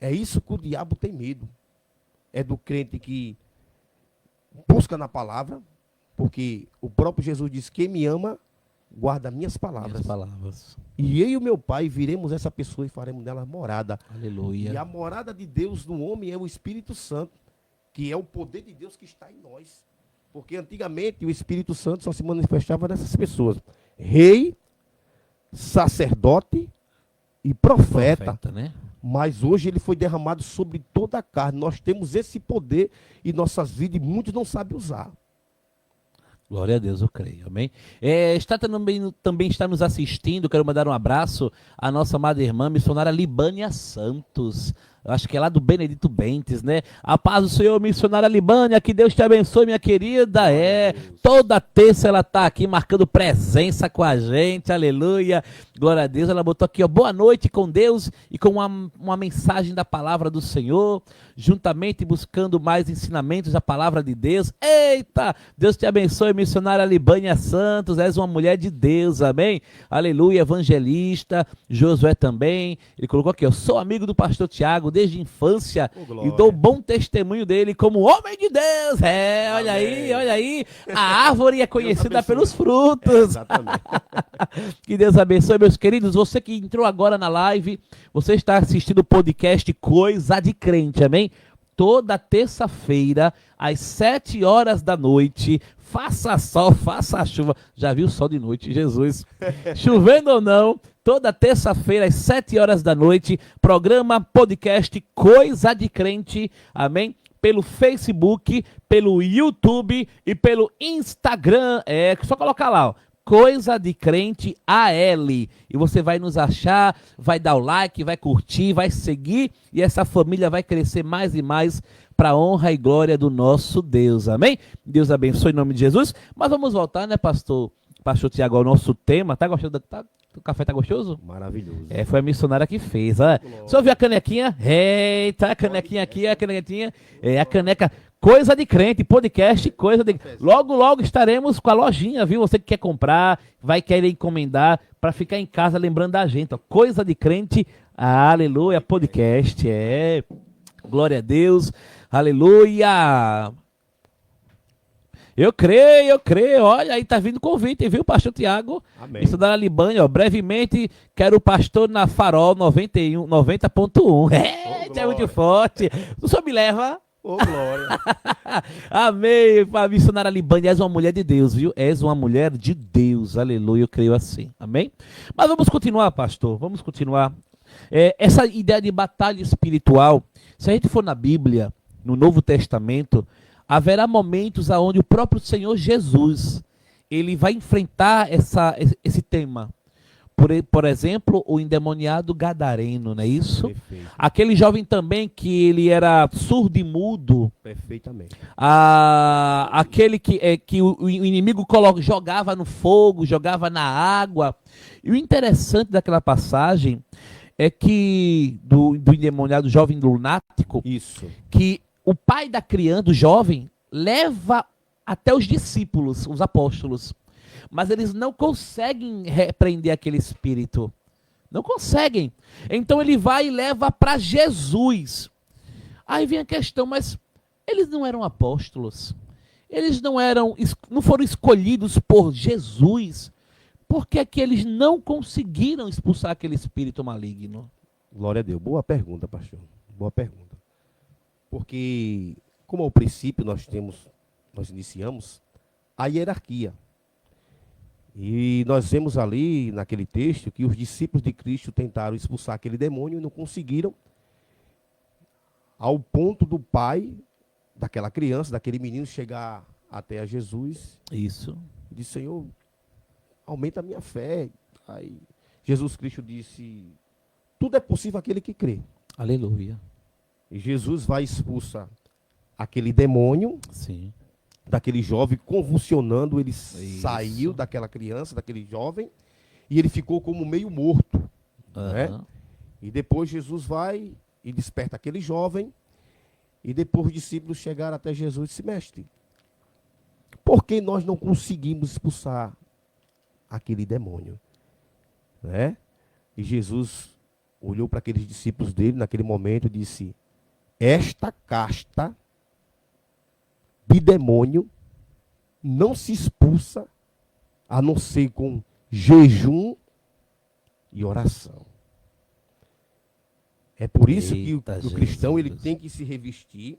é isso que o diabo tem medo. É do crente que busca na palavra, porque o próprio Jesus diz, quem me ama, guarda minhas palavras. E eu e o meu Pai viremos essa pessoa e faremos nela morada. Aleluia. E a morada de Deus no homem é o Espírito Santo, que é o poder de Deus que está em nós. Porque antigamente o Espírito Santo só se manifestava nessas pessoas. Rei, sacerdote e profeta. Né? Mas hoje ele foi derramado sobre toda a carne. Nós temos esse poder em nossas vidas e muitos não sabem usar. Glória a Deus, eu creio, amém? Também está nos assistindo, quero mandar um abraço à nossa amada irmã missionária Libânia Santos. Eu acho que é lá do Benedito Bentes, né? A paz do Senhor, missionária Libânia, que Deus te abençoe, minha querida. Toda terça ela está aqui marcando presença com a gente, aleluia. Glória a Deus, ela botou aqui, ó, boa noite com Deus e com uma mensagem da palavra do Senhor, juntamente buscando mais ensinamentos da palavra de Deus. Eita, Deus te abençoe, missionária Libânia Santos, és uma mulher de Deus, amém? Aleluia, evangelista, Josué também, ele colocou aqui, eu sou amigo do pastor Tiago desde a infância e dou bom testemunho dele como homem de Deus. Olha aí, a árvore é conhecida pelos frutos. Exatamente. Que Deus abençoe, meus queridos. Você que entrou agora na live, você está assistindo o podcast Coisa de Crente, amém? Toda terça-feira, às 7 horas da noite, faça sol, faça chuva. Já viu sol de noite, Jesus? Chovendo ou não, toda terça-feira, às 7 horas da noite, programa podcast Coisa de Crente, amém? Pelo Facebook, pelo YouTube e pelo Instagram. É só colocar lá, ó. Coisa de Crente AL, e você vai nos achar, vai dar o like, vai curtir, vai seguir, e essa família vai crescer mais e mais para a honra e glória do nosso Deus, amém? Deus abençoe em nome de Jesus. Mas vamos voltar, né, pastor Tiago, ao nosso tema. Tá gostando? O café tá gostoso? Maravilhoso. Foi a missionária que fez, ó. Você ouviu a canequinha? Eita, a canequinha aqui, a canequinha. A caneca Coisa de Crente, podcast Coisa de Crente. Logo estaremos com a lojinha, viu? Você que quer comprar, vai querer encomendar para ficar em casa lembrando da gente, ó. Coisa de Crente, aleluia, podcast, glória a Deus, aleluia. Eu creio, olha aí, tá vindo convite, viu, pastor Tiago? Amém. Isso da Libânia, ó, brevemente, quero o pastor na Farol 90.1. É muito forte. O senhor me leva? Ô, glória. Amém, missionária Libânia, és uma mulher de Deus, viu? És uma mulher de Deus, aleluia, eu creio assim, amém? Mas vamos continuar, pastor, vamos continuar. Essa ideia de batalha espiritual, se a gente for na Bíblia, no Novo Testamento, haverá momentos onde o próprio Senhor Jesus ele vai enfrentar esse tema. Por exemplo, o endemoniado gadareno, não é isso? Perfeito. Aquele jovem também que ele era surdo e mudo. Perfeitamente. Aquele que o inimigo jogava no fogo, jogava na água. E o interessante daquela passagem é que, do endemoniado jovem lunático, Isso. que o pai da criança, do jovem, leva até os discípulos, os apóstolos. Mas eles não conseguem repreender aquele espírito. Não conseguem. Então ele vai e leva para Jesus. Aí vem a questão, mas eles não eram apóstolos. Eles não foram escolhidos por Jesus. Por que é que eles não conseguiram expulsar aquele espírito maligno? Glória a Deus. Boa pergunta, pastor. Boa pergunta. Porque, como ao princípio nós iniciamos a hierarquia. E nós vemos ali, naquele texto, que os discípulos de Cristo tentaram expulsar aquele demônio e não conseguiram, ao ponto do pai daquela criança, daquele menino, chegar até a Jesus. Isso. E disse, Senhor, aumenta a minha fé. Aí Jesus Cristo disse, tudo é possível àquele que crê. Aleluia. E Jesus vai expulsar aquele demônio. Sim. Daquele jovem convulsionando, ele saiu daquela criança, daquele jovem, e ele ficou como meio morto. Né? E depois Jesus vai e desperta aquele jovem, e depois os discípulos chegaram até Jesus e disse, mestre, por que nós não conseguimos expulsar aquele demônio? Né? E Jesus olhou para aqueles discípulos dele naquele momento e disse, esta casta de demônio não se expulsa a não ser com jejum e oração. É por isso que o cristão ele tem que se revestir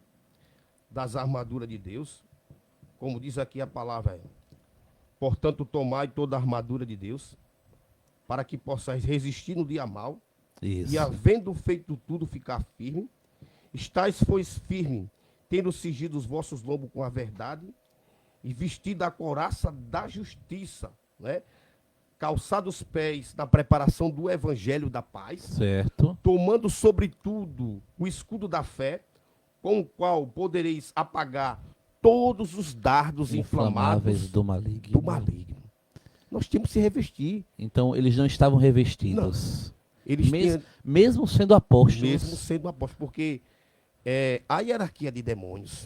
das armaduras de Deus, como diz aqui a palavra, portanto tomai toda a armadura de Deus, para que possais resistir no dia mau, Isso. e havendo feito tudo ficar firme, estáis, pois, firme, tendo cingido os vossos lombos com a verdade, e vestido a couraça da justiça, né? Calçado os pés na preparação do evangelho da paz, Certo. tomando sobretudo o escudo da fé, com o qual podereis apagar todos os dardos inflamáveis do maligno. do maligno. Nós temos que se revestir. Então, eles não estavam revestidos. Eles Mesmo sendo apóstolos. mesmo sendo apóstolos, porque a hierarquia de demônios,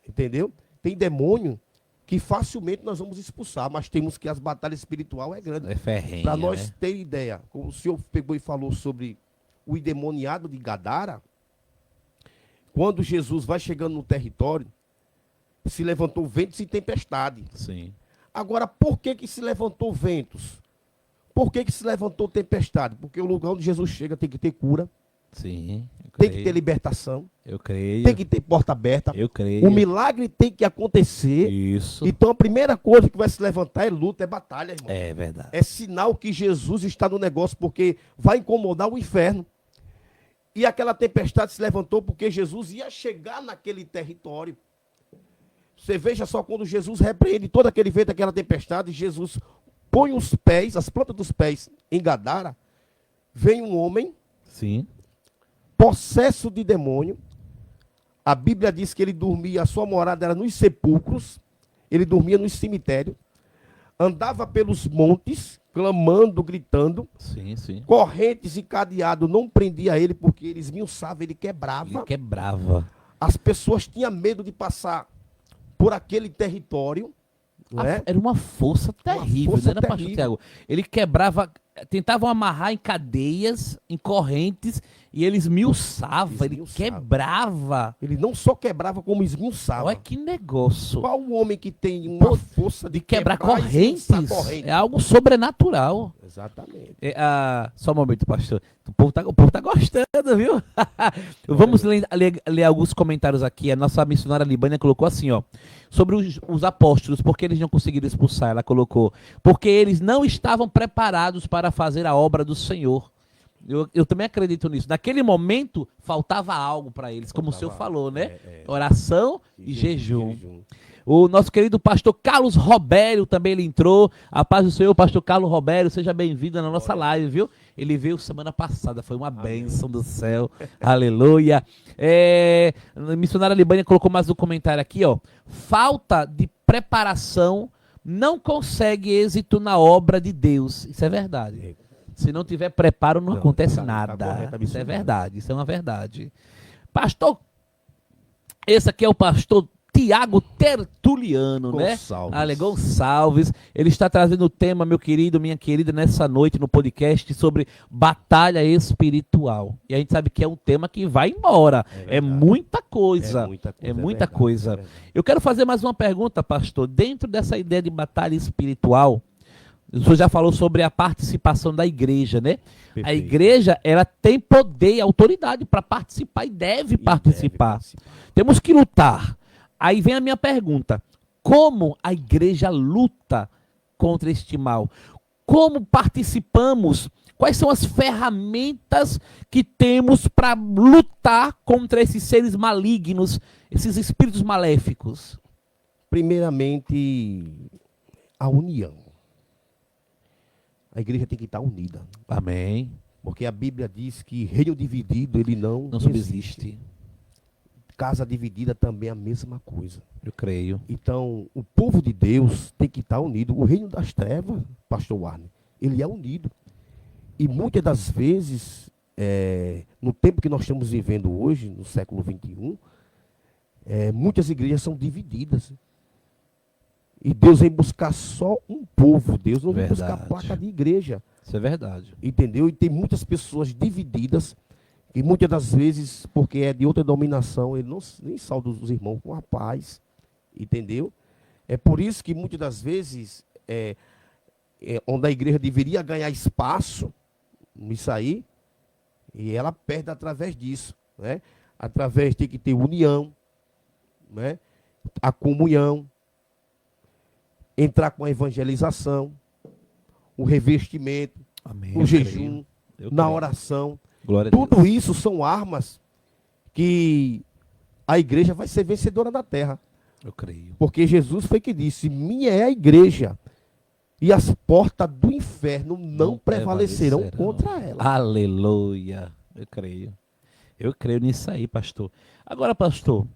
entendeu? Tem demônio que facilmente nós vamos expulsar, mas temos que as batalhas espirituais é grande. É ferrenha, Para nós né? ter ideia, como o senhor pegou e falou sobre o endemoniado de Gadara, quando Jesus vai chegando no território, se levantou ventos e tempestade. Sim. Agora, por que se levantou ventos? Por que se levantou tempestade? Porque o lugar onde Jesus chega tem que ter cura, Sim. tem que ter libertação, Eu creio. tem que ter porta aberta. Eu creio. O milagre tem que acontecer. Isso. Então a primeira coisa que vai se levantar é luta, é batalha, irmão. É verdade. É sinal que Jesus está no negócio, porque vai incomodar o inferno. E aquela tempestade se levantou porque Jesus ia chegar naquele território. Você veja só, quando Jesus repreende todo aquele vento, aquela tempestade, Jesus põe os pés, as plantas dos pés em Gadara, vem um homem, Sim. possesso de demônio. A Bíblia diz que ele dormia, a sua morada era nos sepulcros, ele dormia nos cemitérios, andava pelos montes, clamando, gritando, Sim, sim. correntes e cadeado não prendia ele, porque ele esmiuçava, ele quebrava. Ele quebrava. As pessoas tinham medo de passar por aquele território, não é? Era uma força terrível, força não era, pastor terrível. Tiago? Ele quebrava, tentavam amarrar em cadeias, em correntes, e ele esmiuçava, ele Esmiuçava. quebrava. Ele não só quebrava, como esmiuçava. Olha que negócio. Qual o homem que tem uma força de Quebrar quebrar e esmiuçar correntes. corrente? É algo sobrenatural. Exatamente. Só um momento, pastor. O povo tá gostando, viu? Vamos ler alguns comentários aqui. A nossa missionária Libânia colocou assim, ó. Sobre os apóstolos, porque eles não conseguiram expulsar. Ela colocou, porque eles não estavam preparados para fazer a obra do Senhor. Eu também acredito nisso. Naquele momento, faltava algo para eles, como o senhor falou, né? Oração e jejum. O nosso querido pastor Carlos Robério também ele entrou. A paz do Senhor, pastor Carlos Robério, seja bem-vindo na nossa live, viu? Ele veio semana passada, foi uma bênção do céu. Aleluia. A missionária Libânia colocou mais um comentário aqui, ó. Falta de preparação não consegue êxito na obra de Deus. Isso é verdade. Se não tiver preparo, não acontece nada. Isso é verdade, isso é uma verdade. Pastor, esse aqui é o pastor Tiago Tertuliano, Gonçalves. né? Gonçalves. Ele está trazendo o tema, meu querido, minha querida, nessa noite no podcast sobre batalha espiritual. E a gente sabe que é um tema que vai embora. É muita coisa. É muita coisa. Eu quero fazer mais uma pergunta, pastor. Dentro dessa ideia de batalha espiritual, o senhor já falou sobre a participação da igreja, né? Perfeito. A igreja, ela tem poder e autoridade para participar e deve participar. Temos que lutar. Aí vem a minha pergunta: como a igreja luta contra este mal? Como participamos? Quais são as ferramentas que temos para lutar contra esses seres malignos, esses espíritos maléficos? Primeiramente, a união. A igreja tem que estar unida. Amém. Porque a Bíblia diz que reino dividido, ele não subsiste. Casa dividida também é a mesma coisa. Eu creio. Então, o povo de Deus tem que estar unido. O reino das trevas, pastor Warner, ele é unido. E muitas das vezes, no tempo que nós estamos vivendo hoje, no século XXI, muitas igrejas são divididas. E Deus vem buscar só um povo. Deus não vem buscar placa de igreja. Isso é verdade. Entendeu? E tem muitas pessoas divididas. E muitas das vezes, porque é de outra dominação, ele nem salda os irmãos com a paz. Entendeu? É por isso que muitas das vezes, onde a igreja deveria ganhar espaço, nisso aí, e ela perde através disso. Né? Através tem que ter união, né? A comunhão, entrar com a evangelização, o revestimento, amém, o jejum, na oração. Glória a Tudo Deus. isso são armas que a igreja vai ser vencedora na terra. Eu creio. Porque Jesus foi que disse: minha é a igreja, e as portas do inferno não prevalecerão contra ela. Aleluia. Eu creio. Eu creio nisso aí, pastor. Agora, pastor,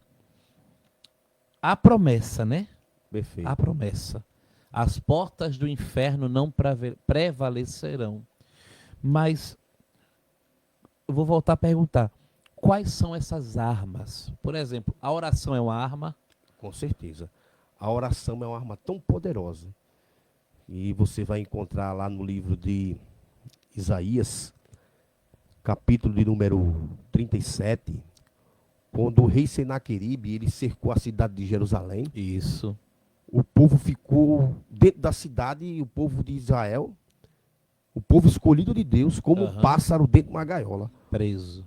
a promessa, né? Perfeito. A promessa. As portas do inferno não prevalecerão. Mas eu vou voltar a perguntar: quais são essas armas? Por exemplo, a oração é uma arma? Com certeza. A oração é uma arma tão poderosa. E você vai encontrar lá no livro de Isaías, capítulo de número 37, quando o rei Senaqueribe, ele cercou a cidade de Jerusalém. Isso. O povo ficou dentro da cidade, o povo de Israel, o povo escolhido de Deus, como um pássaro dentro de uma gaiola. Preso.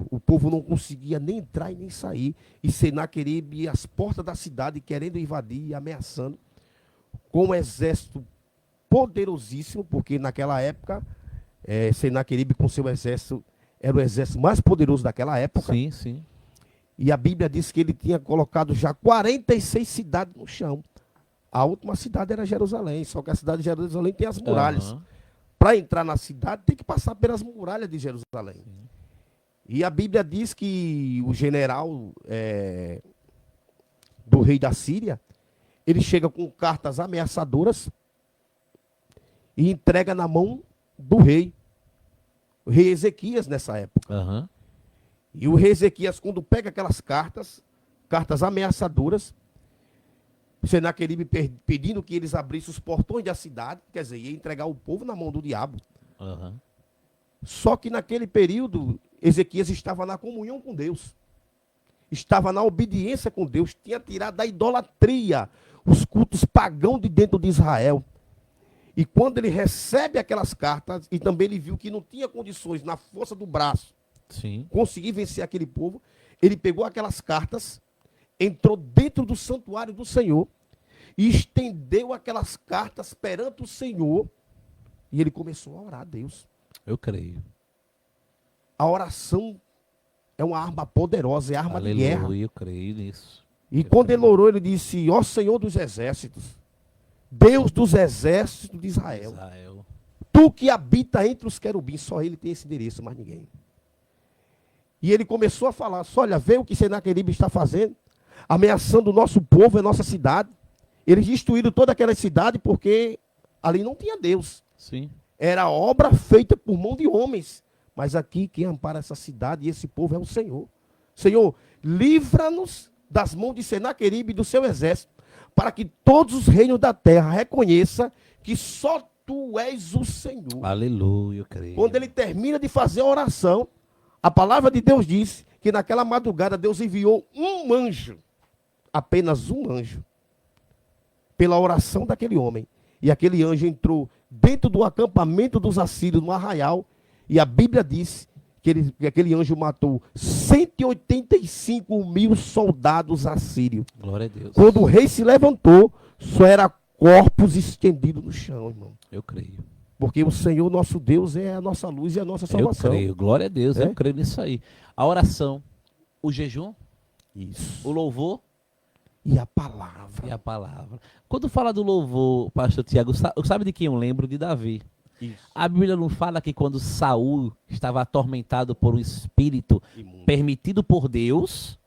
O povo não conseguia nem entrar e nem sair. E Senaqueribe, as portas da cidade, querendo invadir e ameaçando, com um exército poderosíssimo, porque naquela época, Senaqueribe com seu exército, era o exército mais poderoso daquela época. Sim, sim. E a Bíblia diz que ele tinha colocado já 46 cidades no chão. A última cidade era Jerusalém, só que a cidade de Jerusalém tem as muralhas. Para entrar na cidade, tem que passar pelas muralhas de Jerusalém. E a Bíblia diz que o general do rei da Síria, ele chega com cartas ameaçadoras e entrega na mão do rei. O rei Ezequias, nessa época. E o rei Ezequias, quando pega aquelas cartas ameaçadoras, Senaqueribe pedindo que eles abrissem os portões da cidade, quer dizer, ia entregar o povo na mão do diabo. Só que naquele período, Ezequias estava na comunhão com Deus. Estava na obediência com Deus. Tinha tirado da idolatria os cultos pagãos de dentro de Israel. E quando ele recebe aquelas cartas, e também ele viu que não tinha condições, na força do braço, conseguir vencer aquele povo, ele pegou aquelas cartas, entrou dentro do santuário do Senhor e estendeu aquelas cartas perante o Senhor e ele começou a orar a Deus. Eu creio. A oração é uma arma poderosa, é arma de guerra. Aleluia, eu creio nisso. E quando ele orou, ele disse, ó Senhor dos exércitos, Deus dos exércitos de Israel, Israel. tu que habita entre os querubins, só ele tem esse endereço, mais ninguém. E ele começou a falar, olha, vê o que Senaqueribe está fazendo, ameaçando o nosso povo, a nossa cidade. Eles destruíram toda aquela cidade porque ali não tinha Deus. Sim. Era obra feita por mão de homens. Mas aqui quem ampara essa cidade e esse povo é o Senhor. Senhor, livra-nos das mãos de Senaqueribe e do seu exército, para que todos os reinos da terra reconheçam que só tu és o Senhor. Aleluia, eu creio. Quando ele termina de fazer a oração, a palavra de Deus diz que naquela madrugada Deus enviou um anjo, apenas um anjo, pela oração daquele homem. E aquele anjo entrou dentro do acampamento dos assírios, no arraial, e a Bíblia diz que aquele anjo matou 185 mil soldados assírios. Glória a Deus. Quando o rei se levantou, só era corpos estendidos no chão, irmão. Eu creio. Porque o Senhor, nosso Deus, é a nossa luz e a nossa Eu salvação. creio. Glória a Deus, É? eu creio nisso aí. A oração, o jejum, Isso. o louvor E a palavra. e a palavra. Quando fala do louvor, pastor Tiago, sabe de quem eu lembro? De Davi. Isso. A Bíblia não fala que quando Saul estava atormentado por um espírito Imundo. permitido por Deus,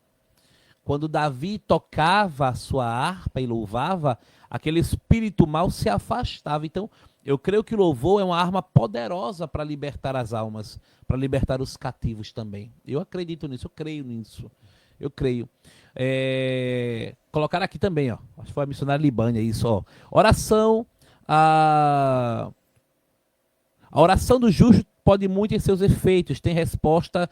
quando Davi tocava a sua harpa e louvava, aquele espírito mal se afastava. Então, eu creio que o louvor é uma arma poderosa para libertar as almas, para libertar os cativos também. Eu acredito nisso, eu creio nisso. Eu creio. Colocaram aqui também, ó. Acho que foi a missionária Libânia, isso, ó. Oração, a oração do justo pode muito em seus efeitos, tem resposta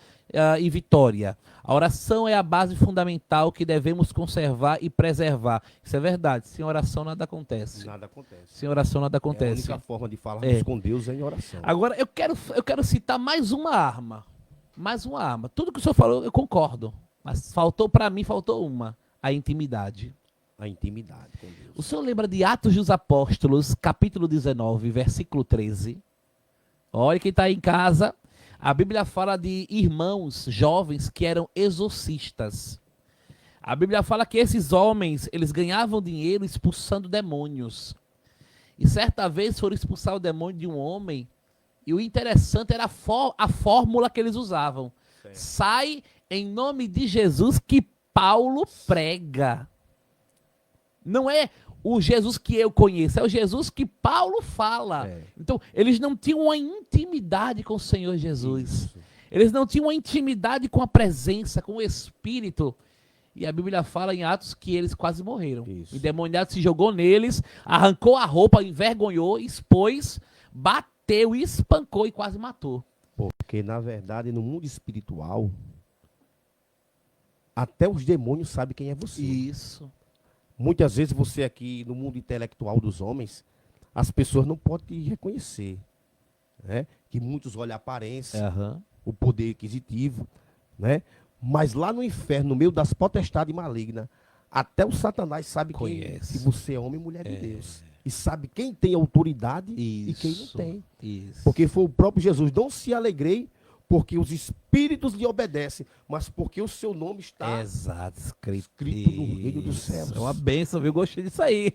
e vitória. A oração é a base fundamental que devemos conservar e preservar. Isso é verdade. Sem oração nada acontece. Nada acontece. Sem oração nada É a acontece. única forma de falarmos com Deus é em oração. Agora, eu quero citar mais uma arma. Mais uma arma. Tudo que o senhor falou, eu concordo. Mas faltou uma. A intimidade. A intimidade com Deus. O senhor lembra de Atos dos Apóstolos, capítulo 19, versículo 13? Olha quem está em casa. A Bíblia fala de irmãos jovens que eram exorcistas. A Bíblia fala que esses homens, eles ganhavam dinheiro expulsando demônios. E certa vez foram expulsar o demônio de um homem. E o interessante era a fórmula que eles usavam. Certo. Sai em nome de Jesus que Paulo prega. Não é o Jesus que eu conheço, é o Jesus que Paulo fala. É. Então, eles não tinham uma intimidade com o Senhor Jesus. Isso. Eles não tinham uma intimidade com a presença, com o Espírito. E a Bíblia fala em Atos que eles quase morreram. Isso. O endemoniado se jogou neles, arrancou a roupa, envergonhou, expôs, bateu, espancou e quase matou. Porque, na verdade, no mundo espiritual, até os demônios sabem quem é você. Isso. Muitas vezes você aqui, no mundo intelectual dos homens, as pessoas não podem te reconhecer. Né? Que muitos olham a aparência, Aham. o poder aquisitivo, né? Mas lá no inferno, no meio das potestades malignas, até o Satanás sabe Conhece. que você é homem e mulher de Deus. E sabe quem tem autoridade e quem não Isso. tem. Isso. Porque foi o próprio Jesus. Não se alegrei porque os espíritos lhe obedecem, mas porque o seu nome está Exato, escrito no reino dos céus. É uma bênção, viu? Gostei disso aí.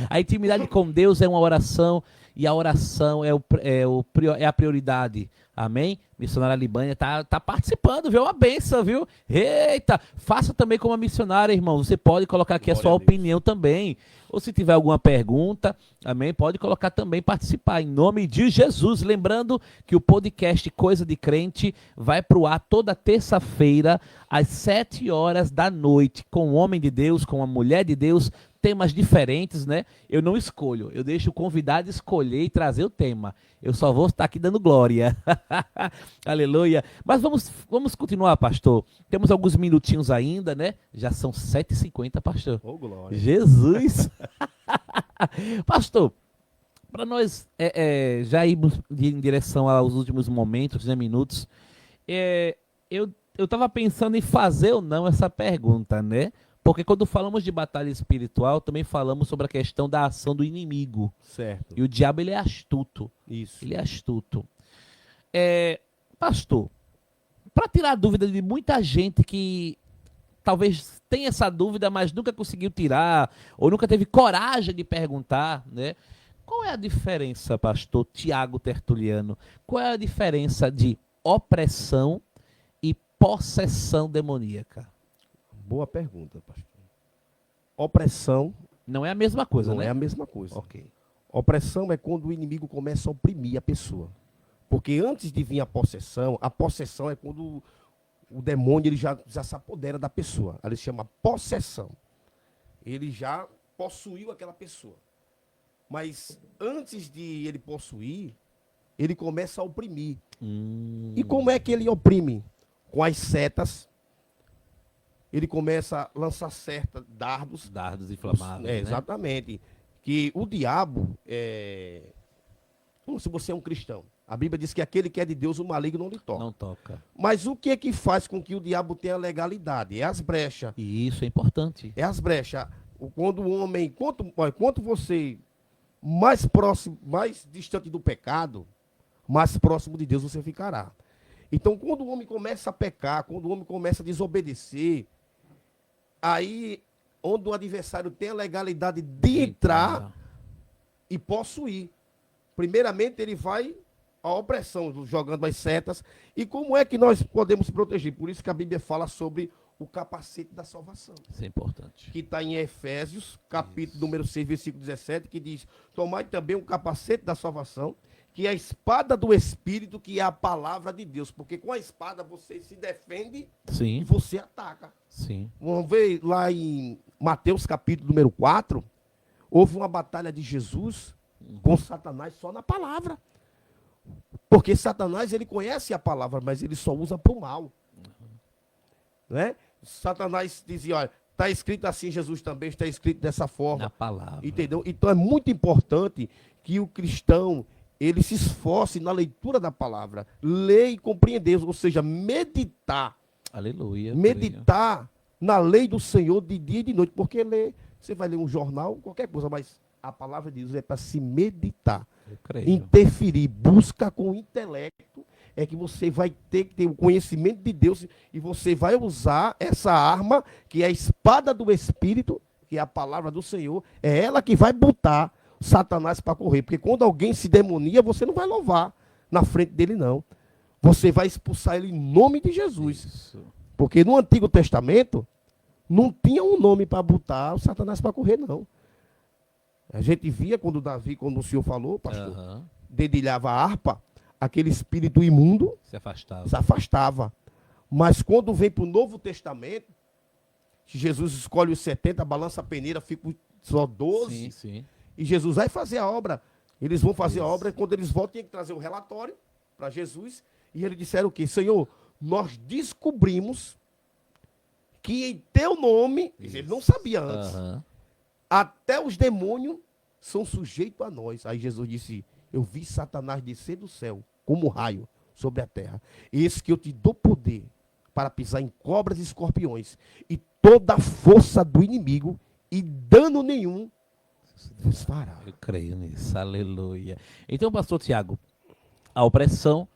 A intimidade com Deus é uma oração e a oração é a prioridade. Amém? Missionária Libânia tá participando, viu? É uma bênção, viu? Eita! Faça também como a missionária, irmão. Você pode colocar aqui a Glória sua a Deus. opinião também. Ou se tiver alguma pergunta, amém? Pode colocar também, participar. Em nome de Jesus. Lembrando que o podcast Coisa de Crente vai pro ar toda terça-feira, às 7 horas da noite, com um homem de Deus, com uma mulher de Deus, temas diferentes, né? Eu não escolho, eu deixo o convidado escolher e trazer o tema. Eu só vou estar aqui dando glória. Aleluia. Mas vamos continuar, pastor. Temos alguns minutinhos ainda, né? Já são 7h50, pastor. Ô, glória. Jesus! Pastor, para nós já irmos em direção aos últimos momentos, né, minutos, eu estava pensando em fazer ou não essa pergunta, né? Porque quando falamos de batalha espiritual, também falamos sobre a questão da ação do inimigo. Certo. E o diabo, ele é astuto. Isso. Ele é astuto. Pastor, para tirar a dúvida de muita gente que talvez tenha essa dúvida, mas nunca conseguiu tirar, ou nunca teve coragem de perguntar, né? Qual é a diferença, pastor Tiago Tertuliano? Qual é a diferença de opressão e possessão demoníaca? Boa pergunta, pastor. Opressão Não é a mesma coisa, não né? é a mesma coisa. Ok. Opressão é quando o inimigo começa a oprimir a pessoa. Porque antes de vir a possessão é quando o demônio ele já se apodera da pessoa. Ele se chama possessão. Ele já possuiu aquela pessoa. Mas antes de ele possuir, ele começa a oprimir. E como é que ele oprime? Com as setas. Ele começa a lançar dardos. Dardos inflamáveis, né? Exatamente. Que o diabo como se você é um cristão. A Bíblia diz que aquele que é de Deus, o maligno não lhe toca. Não toca. Mas o que é que faz com que o diabo tenha legalidade? É as brechas. E isso é importante. É as brechas. Quando o homem, quanto você mais próximo, mais distante do pecado, mais próximo de Deus você ficará. Então, quando o homem começa a pecar, quando o homem começa a desobedecer, aí onde o adversário tem a legalidade de entrar e possuir. Primeiramente, ele vai à opressão, jogando as setas. E como é que nós podemos se proteger? Por isso que a Bíblia fala sobre o capacete da salvação. Isso é importante. Que está em Efésios, capítulo número 6, versículo 17, que diz: tomai também o capacete da salvação, que é a espada do Espírito, que é a palavra de Deus. Porque com a espada você se defende e Sim, você ataca. sim. Vamos ver lá em Mateus, capítulo número 4, houve uma batalha de Jesus com Satanás só na palavra. Porque Satanás, ele conhece a palavra, mas ele só usa para o mal. Né? Satanás dizia, olha, está escrito assim, Jesus também está escrito dessa forma. Na palavra. Entendeu? Então é muito importante que o cristão, ele se esforce na leitura da palavra. Ler e compreender, ou seja, meditar. Aleluia. Meditar na lei do Senhor de dia e de noite. Porque você vai ler um jornal, qualquer coisa, mas a palavra de Deus é para se meditar. Eu creio. Interferir, busca com o intelecto, é que você vai ter que ter o conhecimento de Deus e você vai usar essa arma, que é a espada do Espírito, que é a palavra do Senhor, é ela que vai botar Satanás para correr. Porque quando alguém se demonia, você não vai louvar na frente dele, não. Você vai expulsar ele em nome de Jesus. Isso. Porque no Antigo Testamento, não tinha um nome para botar o Satanás para correr, não. A gente via quando Davi, quando o senhor falou, pastor, dedilhava a harpa, aquele espírito imundo Se afastava. se afastava. Mas quando vem para o Novo Testamento, que Jesus escolhe os 70, balança a peneira, fica só 12, Sim, sim. e Jesus vai fazer a obra. Eles vão fazer a Isso. obra, e quando eles voltam, tem que trazer o relatório para Jesus, e eles disseram o quê? Senhor, nós descobrimos que em teu nome, ele não sabia antes, até os demônios são sujeitos a nós. Aí Jesus disse, eu vi Satanás descer do céu, como um raio, sobre a terra. Eis que eu te dou poder para pisar em cobras e escorpiões, e toda a força do inimigo, e dano nenhum vos fará. Eu creio nisso. Aleluia. Então, pastor Tiago, a opressão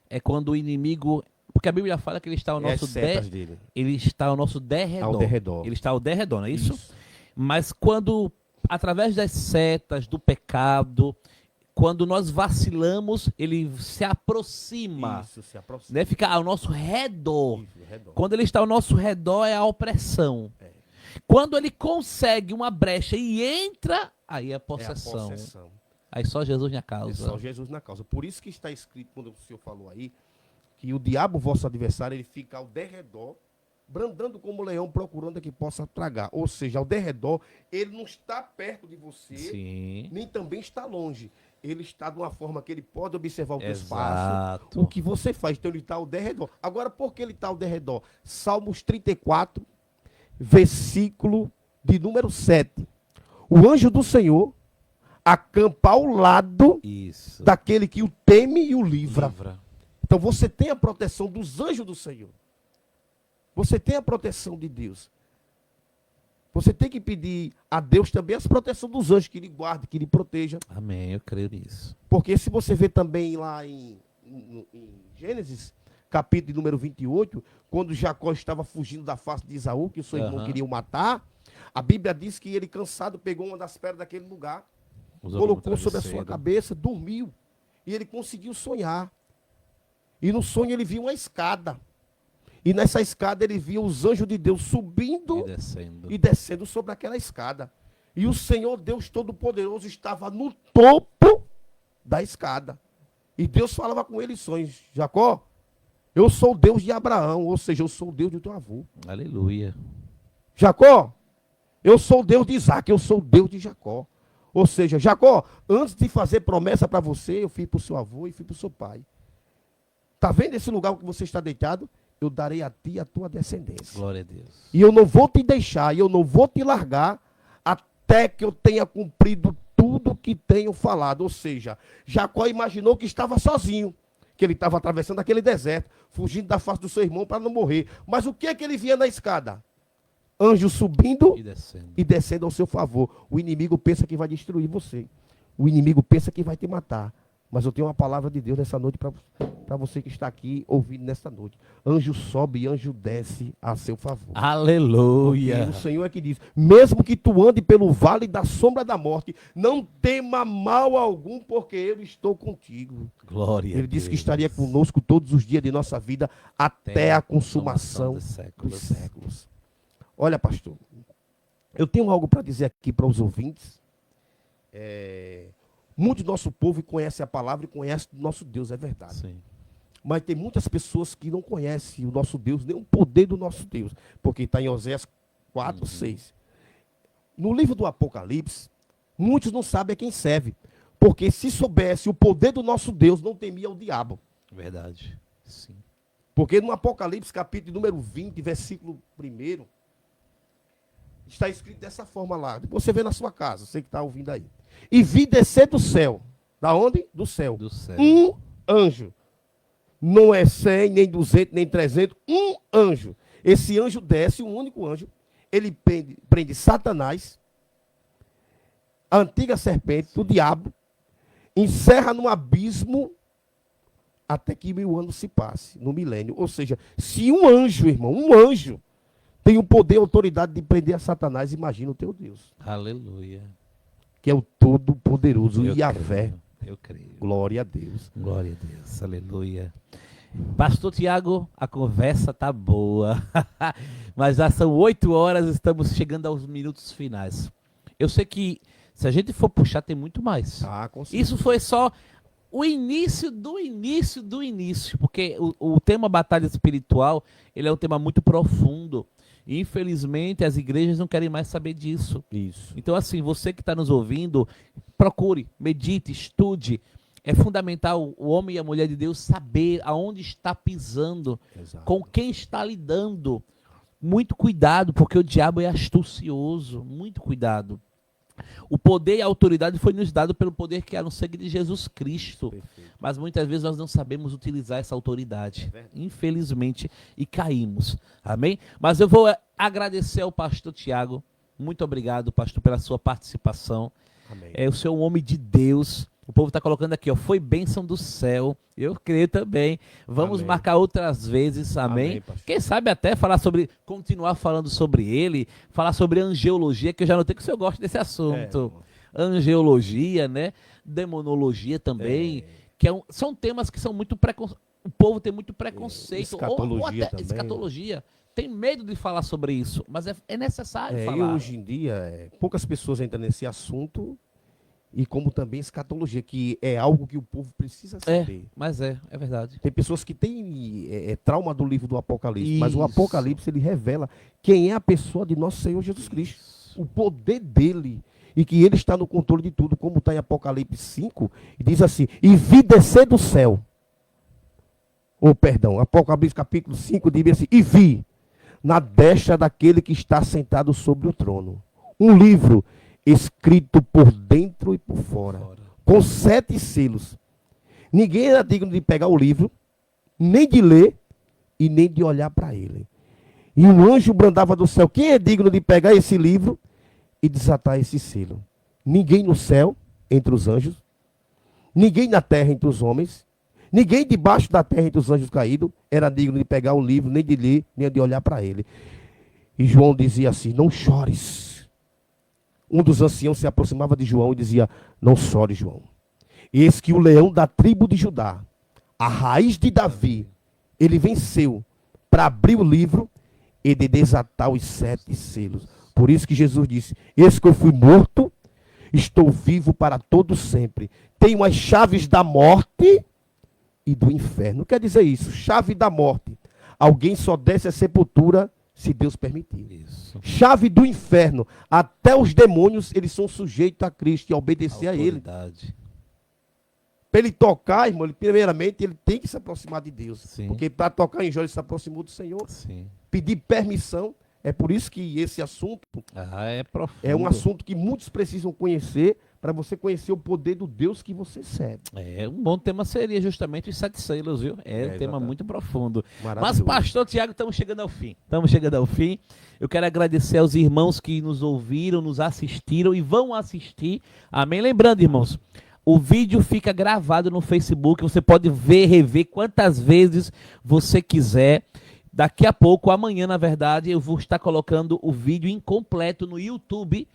é quando o inimigo... Porque a Bíblia fala que ele está ao É as nosso setas dele. ele está ao nosso derredor. Ao derredor. Ele está ao derredor, não é isso? Mas quando, através das setas, do pecado, quando nós vacilamos, ele se aproxima. Isso, se aproxima. Né? Fica ao nosso redor. Isso, ao redor. Quando ele está ao nosso redor, é a opressão. Quando ele consegue uma brecha e entra, aí é a É a possessão. possessão. Aí só Jesus na É causa. só Jesus na causa. Por isso que está escrito, quando o senhor falou aí, que o diabo, vosso adversário, ele fica ao derredor, brandando como leão, procurando a que possa tragar. Ou seja, ao derredor, ele não está perto de você, Sim. nem também está longe. Ele está de uma forma que ele pode observar o teu Exato. espaço, o que você faz. Então ele está ao derredor. Agora, por que ele está ao derredor? Salmos 34, versículo de número 7. O anjo do Senhor acampa ao lado Isso. daquele que o teme e o livra. Livra. Então você tem a proteção dos anjos do Senhor. Você tem a proteção de Deus. Você tem que pedir a Deus também a proteção dos anjos, que lhe guarde, que lhe proteja. Amém, eu creio nisso. Porque se você vê também lá em Gênesis, capítulo de número 28, quando Jacó estava fugindo da face de Esaú, que o seu irmão queria o matar, a Bíblia diz que ele, cansado, pegou uma das pedras daquele lugar, colocou sobre a sua cabeça, dormiu. E ele conseguiu sonhar. E no sonho ele viu uma escada. E nessa escada ele via os anjos de Deus subindo e descendo sobre aquela escada. E o Senhor Deus Todo-Poderoso estava no topo da escada. E Deus falava com ele em sonhos: Jacó, eu sou o Deus de Abraão, ou seja, eu sou o Deus do teu avô. Aleluia. Jacó, eu sou o Deus de Isaac, eu sou o Deus de Jacó. Ou seja, Jacó, antes de fazer promessa para você, eu fiz para o seu avô e fiz para o seu pai. Está vendo esse lugar que você está deitado? Eu darei a ti a tua descendência. Glória a Deus. E eu não vou te deixar, e eu não vou te largar, até que eu tenha cumprido tudo que tenho falado. Ou seja, Jacó imaginou que estava sozinho, que ele estava atravessando aquele deserto, fugindo da face do seu irmão para não morrer. Mas o que é que ele via na escada? Anjo subindo e descendo ao seu favor. O inimigo pensa que vai destruir você. O inimigo pensa que vai te matar. Mas eu tenho uma palavra de Deus nessa noite para você que está aqui ouvindo nessa noite. Anjo sobe e anjo desce a seu favor. Aleluia. Porque o Senhor é que diz: mesmo que tu ande pelo vale da sombra da morte, não tema mal algum, porque eu estou contigo. Glória a Deus. Ele disse que estaria conosco todos os dias de nossa vida até a consumação dos séculos. Olha, pastor, eu tenho algo para dizer aqui para os ouvintes. Muito do nosso povo conhece a palavra e conhece o nosso Deus, é verdade. Sim. Mas tem muitas pessoas que não conhecem o nosso Deus, nem o poder do nosso Deus. Porque está em Oséias 4, 6. No livro do Apocalipse, muitos não sabem a quem serve. Porque se soubesse o poder do nosso Deus, não temia o diabo. Verdade. Sim. Porque no Apocalipse, capítulo número 20, versículo 1, está escrito dessa forma lá. Você vê na sua casa, você que está ouvindo aí. E vi descer do céu. Da onde? Do céu. Do céu. Um anjo. Não é 100, nem 200, nem 300. Um anjo. Esse anjo desce, um único anjo. Ele prende Satanás, a antiga serpente, o diabo, encerra no abismo até que 1000 anos se passe, no milênio. Ou seja, se um anjo, irmão, um anjo, tem o poder e a autoridade de prender a Satanás, imagina o teu Deus. Aleluia. Que é o Todo-Poderoso, Yahvé. Eu creio. Glória a Deus. Glória a Deus. Aleluia. Pastor Tiago, a conversa tá boa. Mas já são 8 horas, estamos chegando aos minutos finais. Eu sei que se a gente for puxar, tem muito mais. Isso foi só o início do início do início. Porque o tema batalha espiritual, ele é um tema muito profundo. E, infelizmente, as igrejas não querem mais saber disso. Isso. Então, assim, você que está nos ouvindo, procure, medite, estude. É fundamental o homem e a mulher de Deus saber aonde está pisando, Exato. Com quem está lidando. Muito cuidado, porque o diabo é astucioso. Muito cuidado. O poder e a autoridade foi nos dado pelo poder que há no sangue de Jesus Cristo. Perfeito. Mas muitas vezes nós não sabemos utilizar essa autoridade. Infelizmente, e caímos. Amém? Mas eu vou agradecer ao pastor Tiago. Muito obrigado, pastor, pela sua participação. Amém. O senhor é um homem de Deus. O povo está colocando aqui, ó, foi bênção do céu. Eu creio também. Vamos Amém. Marcar outras vezes, amém? Quem sabe até continuar falando sobre ele, falar sobre angeologia, que eu já notei que o senhor gosta desse assunto. Angeologia, né? Demonologia também. São temas que são muito o povo tem muito preconceito. Escatologia ou até também. Escatologia. Tem medo de falar sobre isso, mas é necessário falar. E hoje em dia, poucas pessoas entram nesse assunto. E como também escatologia, que é algo que o povo precisa saber. Mas é verdade. Tem pessoas que têm trauma do livro do Apocalipse, mas o Isso. Apocalipse ele revela quem é a pessoa de nosso Senhor Jesus Cristo. O poder dele. E que ele está no controle de tudo, como está em Apocalipse 5, e diz assim: e vi descer do céu. Apocalipse capítulo 5 diz assim: e vi na destra daquele que está sentado sobre o trono um livro escrito por dentro e por fora, com 7 selos. Ninguém era digno de pegar o livro, nem de ler e nem de olhar para ele. E um anjo brandava do céu. Quem é digno de pegar esse livro e desatar esse selo? Ninguém no céu, entre os anjos, ninguém na terra, entre os homens, Ninguém debaixo da terra entre os anjos caídos era digno de pegar o livro, nem de ler, nem de olhar para ele. E João dizia assim, não chores. Um dos anciãos se aproximava de João e dizia, não chores, João. Eis que o leão da tribo de Judá, a raiz de Davi, ele venceu para abrir o livro e de desatar os 7 selos. Por isso que Jesus disse, eis que eu fui morto, estou vivo para todo sempre. Tenho as chaves da morte e do inferno. Quer dizer isso, chave da morte. Alguém só desce a sepultura se Deus permitir. Isso. Chave do inferno. Até os demônios, eles são sujeitos a Cristo e a obedecer a Ele. Autoridade. Para ele tocar, irmão, primeiramente, ele tem que se aproximar de Deus. Sim. Porque para tocar em Jó, ele se aproximou do Senhor. Sim. Pedir permissão. É por isso que esse assunto É profundo. é um assunto que muitos precisam conhecer, para você conhecer o poder do Deus que você serve. Um bom tema seria justamente os 7 selos, viu? É um tema exatamente. muito profundo. Mas, Maravilhoso. pastor Tiago, estamos chegando ao fim. Estamos chegando ao fim. Eu quero agradecer aos irmãos que nos ouviram, nos assistiram e vão assistir. Amém? Lembrando, irmãos, o vídeo fica gravado no Facebook. Você pode ver, rever quantas vezes você quiser. Daqui a pouco, amanhã, na verdade, eu vou estar colocando o vídeo incompleto no YouTube,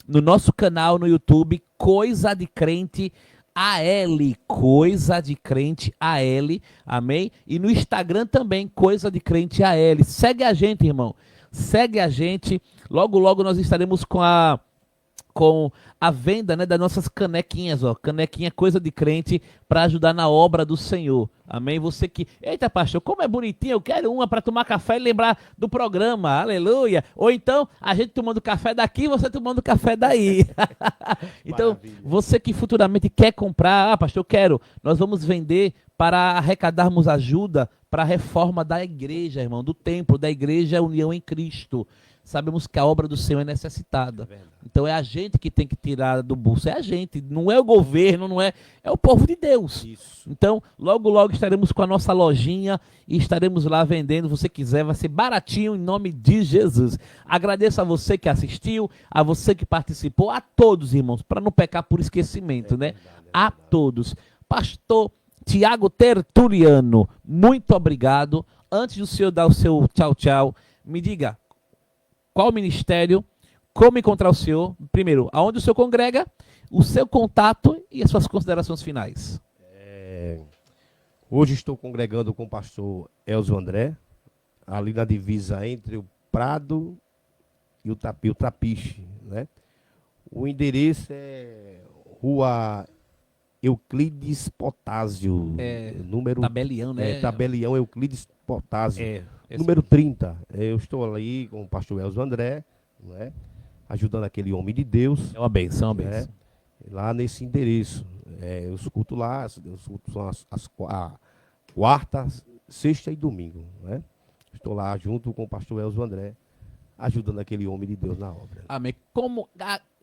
no nosso canal no YouTube, Coisa de Crente AL, Coisa de Crente AL, amém? E no Instagram também, Coisa de Crente AL. Segue a gente, irmão, segue a gente. Logo, logo nós estaremos com a venda, né, das nossas canequinhas, ó, canequinha Coisa de Crente, para ajudar na obra do Senhor. Amém? Você que, eita pastor, como é bonitinho, eu quero uma para tomar café e lembrar do programa, aleluia. Ou então, a gente tomando café daqui, você tomando café daí. Então, Maravilha. você que futuramente quer comprar, pastor, eu quero, nós vamos vender para arrecadarmos ajuda para a reforma da igreja, irmão, do templo, da igreja União em Cristo. Sabemos que a obra do Senhor é necessitada. Então é a gente que tem que tirar do bolso. É a gente, não é o governo, não é. É o povo de Deus. Isso. Então, logo, logo estaremos com a nossa lojinha e estaremos lá vendendo. Se você quiser, vai ser baratinho em nome de Jesus. Agradeço a você que assistiu, a você que participou, a todos, irmãos, para não pecar por esquecimento, né? A todos. Pastor Tiago Tertuliano, muito obrigado. Antes do senhor dar o seu tchau, tchau, me diga. Qual ministério, como encontrar o senhor, primeiro, aonde o senhor congrega, o seu contato e as suas considerações finais. Hoje estou congregando com o pastor Elzo André, ali na divisa entre o Prado e o Trapiche, né? O endereço é Rua Euclides Potásio, número Tabelião, né? Tabelião Euclides Potásio. Esse Número 30, eu estou ali com o pastor Elzo André, né, ajudando aquele homem de Deus. é uma benção, uma benção. Lá nesse endereço. Os cultos lá, os cultos são a quarta, sexta e domingo. Né? Estou lá junto com o pastor Elzo André, ajudando aquele homem de Deus na obra. Amém.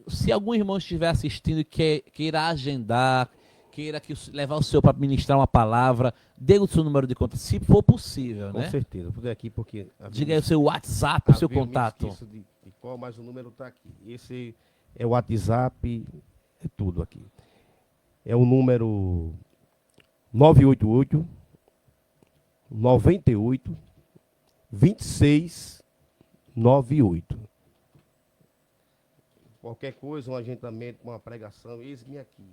Se algum irmão estiver assistindo e queira agendar, queira levar o senhor para ministrar uma palavra, dê o seu número de conta, se for possível, Com né? certeza, vou fazer aqui porque... Diga aí o seu WhatsApp, o seu contato. Eu de qual, mas o número está aqui. Esse é o WhatsApp, é tudo aqui. É o número 988 98 26 98. Qualquer coisa, um agendamento, uma pregação, eis-me aqui,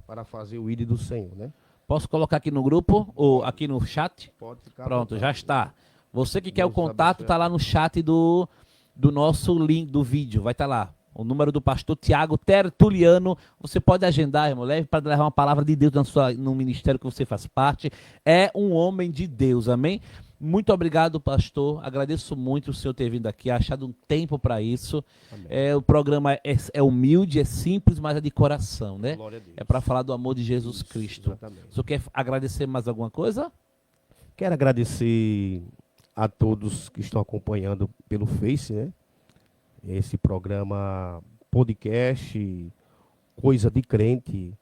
para fazer o ID do Senhor, né? Posso colocar aqui no grupo ou aqui no chat? Pode ficar. Pronto, já está. Você que quer o Deus contato, abençoe. está lá no chat do nosso link do vídeo. Vai estar lá. O número do pastor Tiago Tertuliano. Você pode agendar, irmão. Leve para levar uma palavra de Deus no ministério que você faz parte. É um homem de Deus, amém? Muito obrigado, pastor. Agradeço muito o senhor ter vindo aqui, achado um tempo para isso. O programa é humilde, é simples, mas é de coração, né? Glória a Deus. É para falar do amor de Jesus Cristo. Exatamente. O senhor quer agradecer mais alguma coisa? Quero agradecer a todos que estão acompanhando pelo Face, né? Esse programa podcast, Coisa de Crente,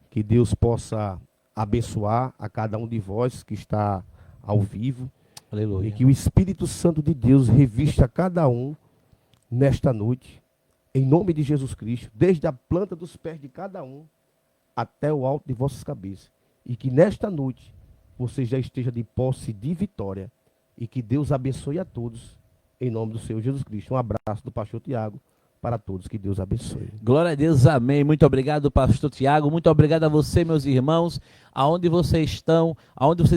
que Deus possa abençoar a cada um de vós que está ao vivo. Aleluia. E que o Espírito Santo de Deus revista cada um nesta noite, em nome de Jesus Cristo, desde a planta dos pés de cada um até o alto de vossas cabeças. E que nesta noite você já esteja de posse de vitória. E que Deus abençoe a todos, em nome do Senhor Jesus Cristo. Um abraço do pastor Tiago para todos, que Deus abençoe. Glória a Deus, amém. Muito obrigado, pastor Tiago. Muito obrigado a você, meus irmãos, aonde vocês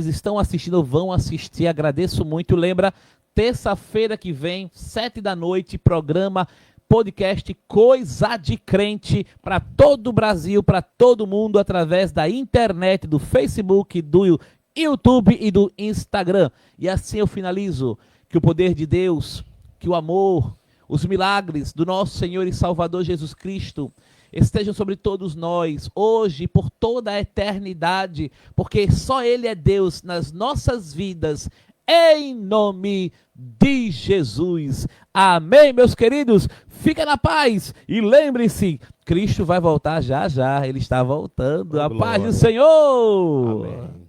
estão assistindo, vão assistir. Agradeço muito. Lembra, terça-feira que vem, 7 da noite, programa podcast Coisa de Crente para todo o Brasil, para todo mundo, através da internet, do Facebook, do YouTube e do Instagram. E assim eu finalizo. Que o poder de Deus, que o amor, os milagres do nosso Senhor e Salvador Jesus Cristo estejam sobre todos nós, hoje e por toda a eternidade, porque só Ele é Deus nas nossas vidas, em nome de Jesus. Amém, meus queridos? Fica na paz e lembre-se, Cristo vai voltar já já, Ele está voltando. A paz do Senhor! Amém.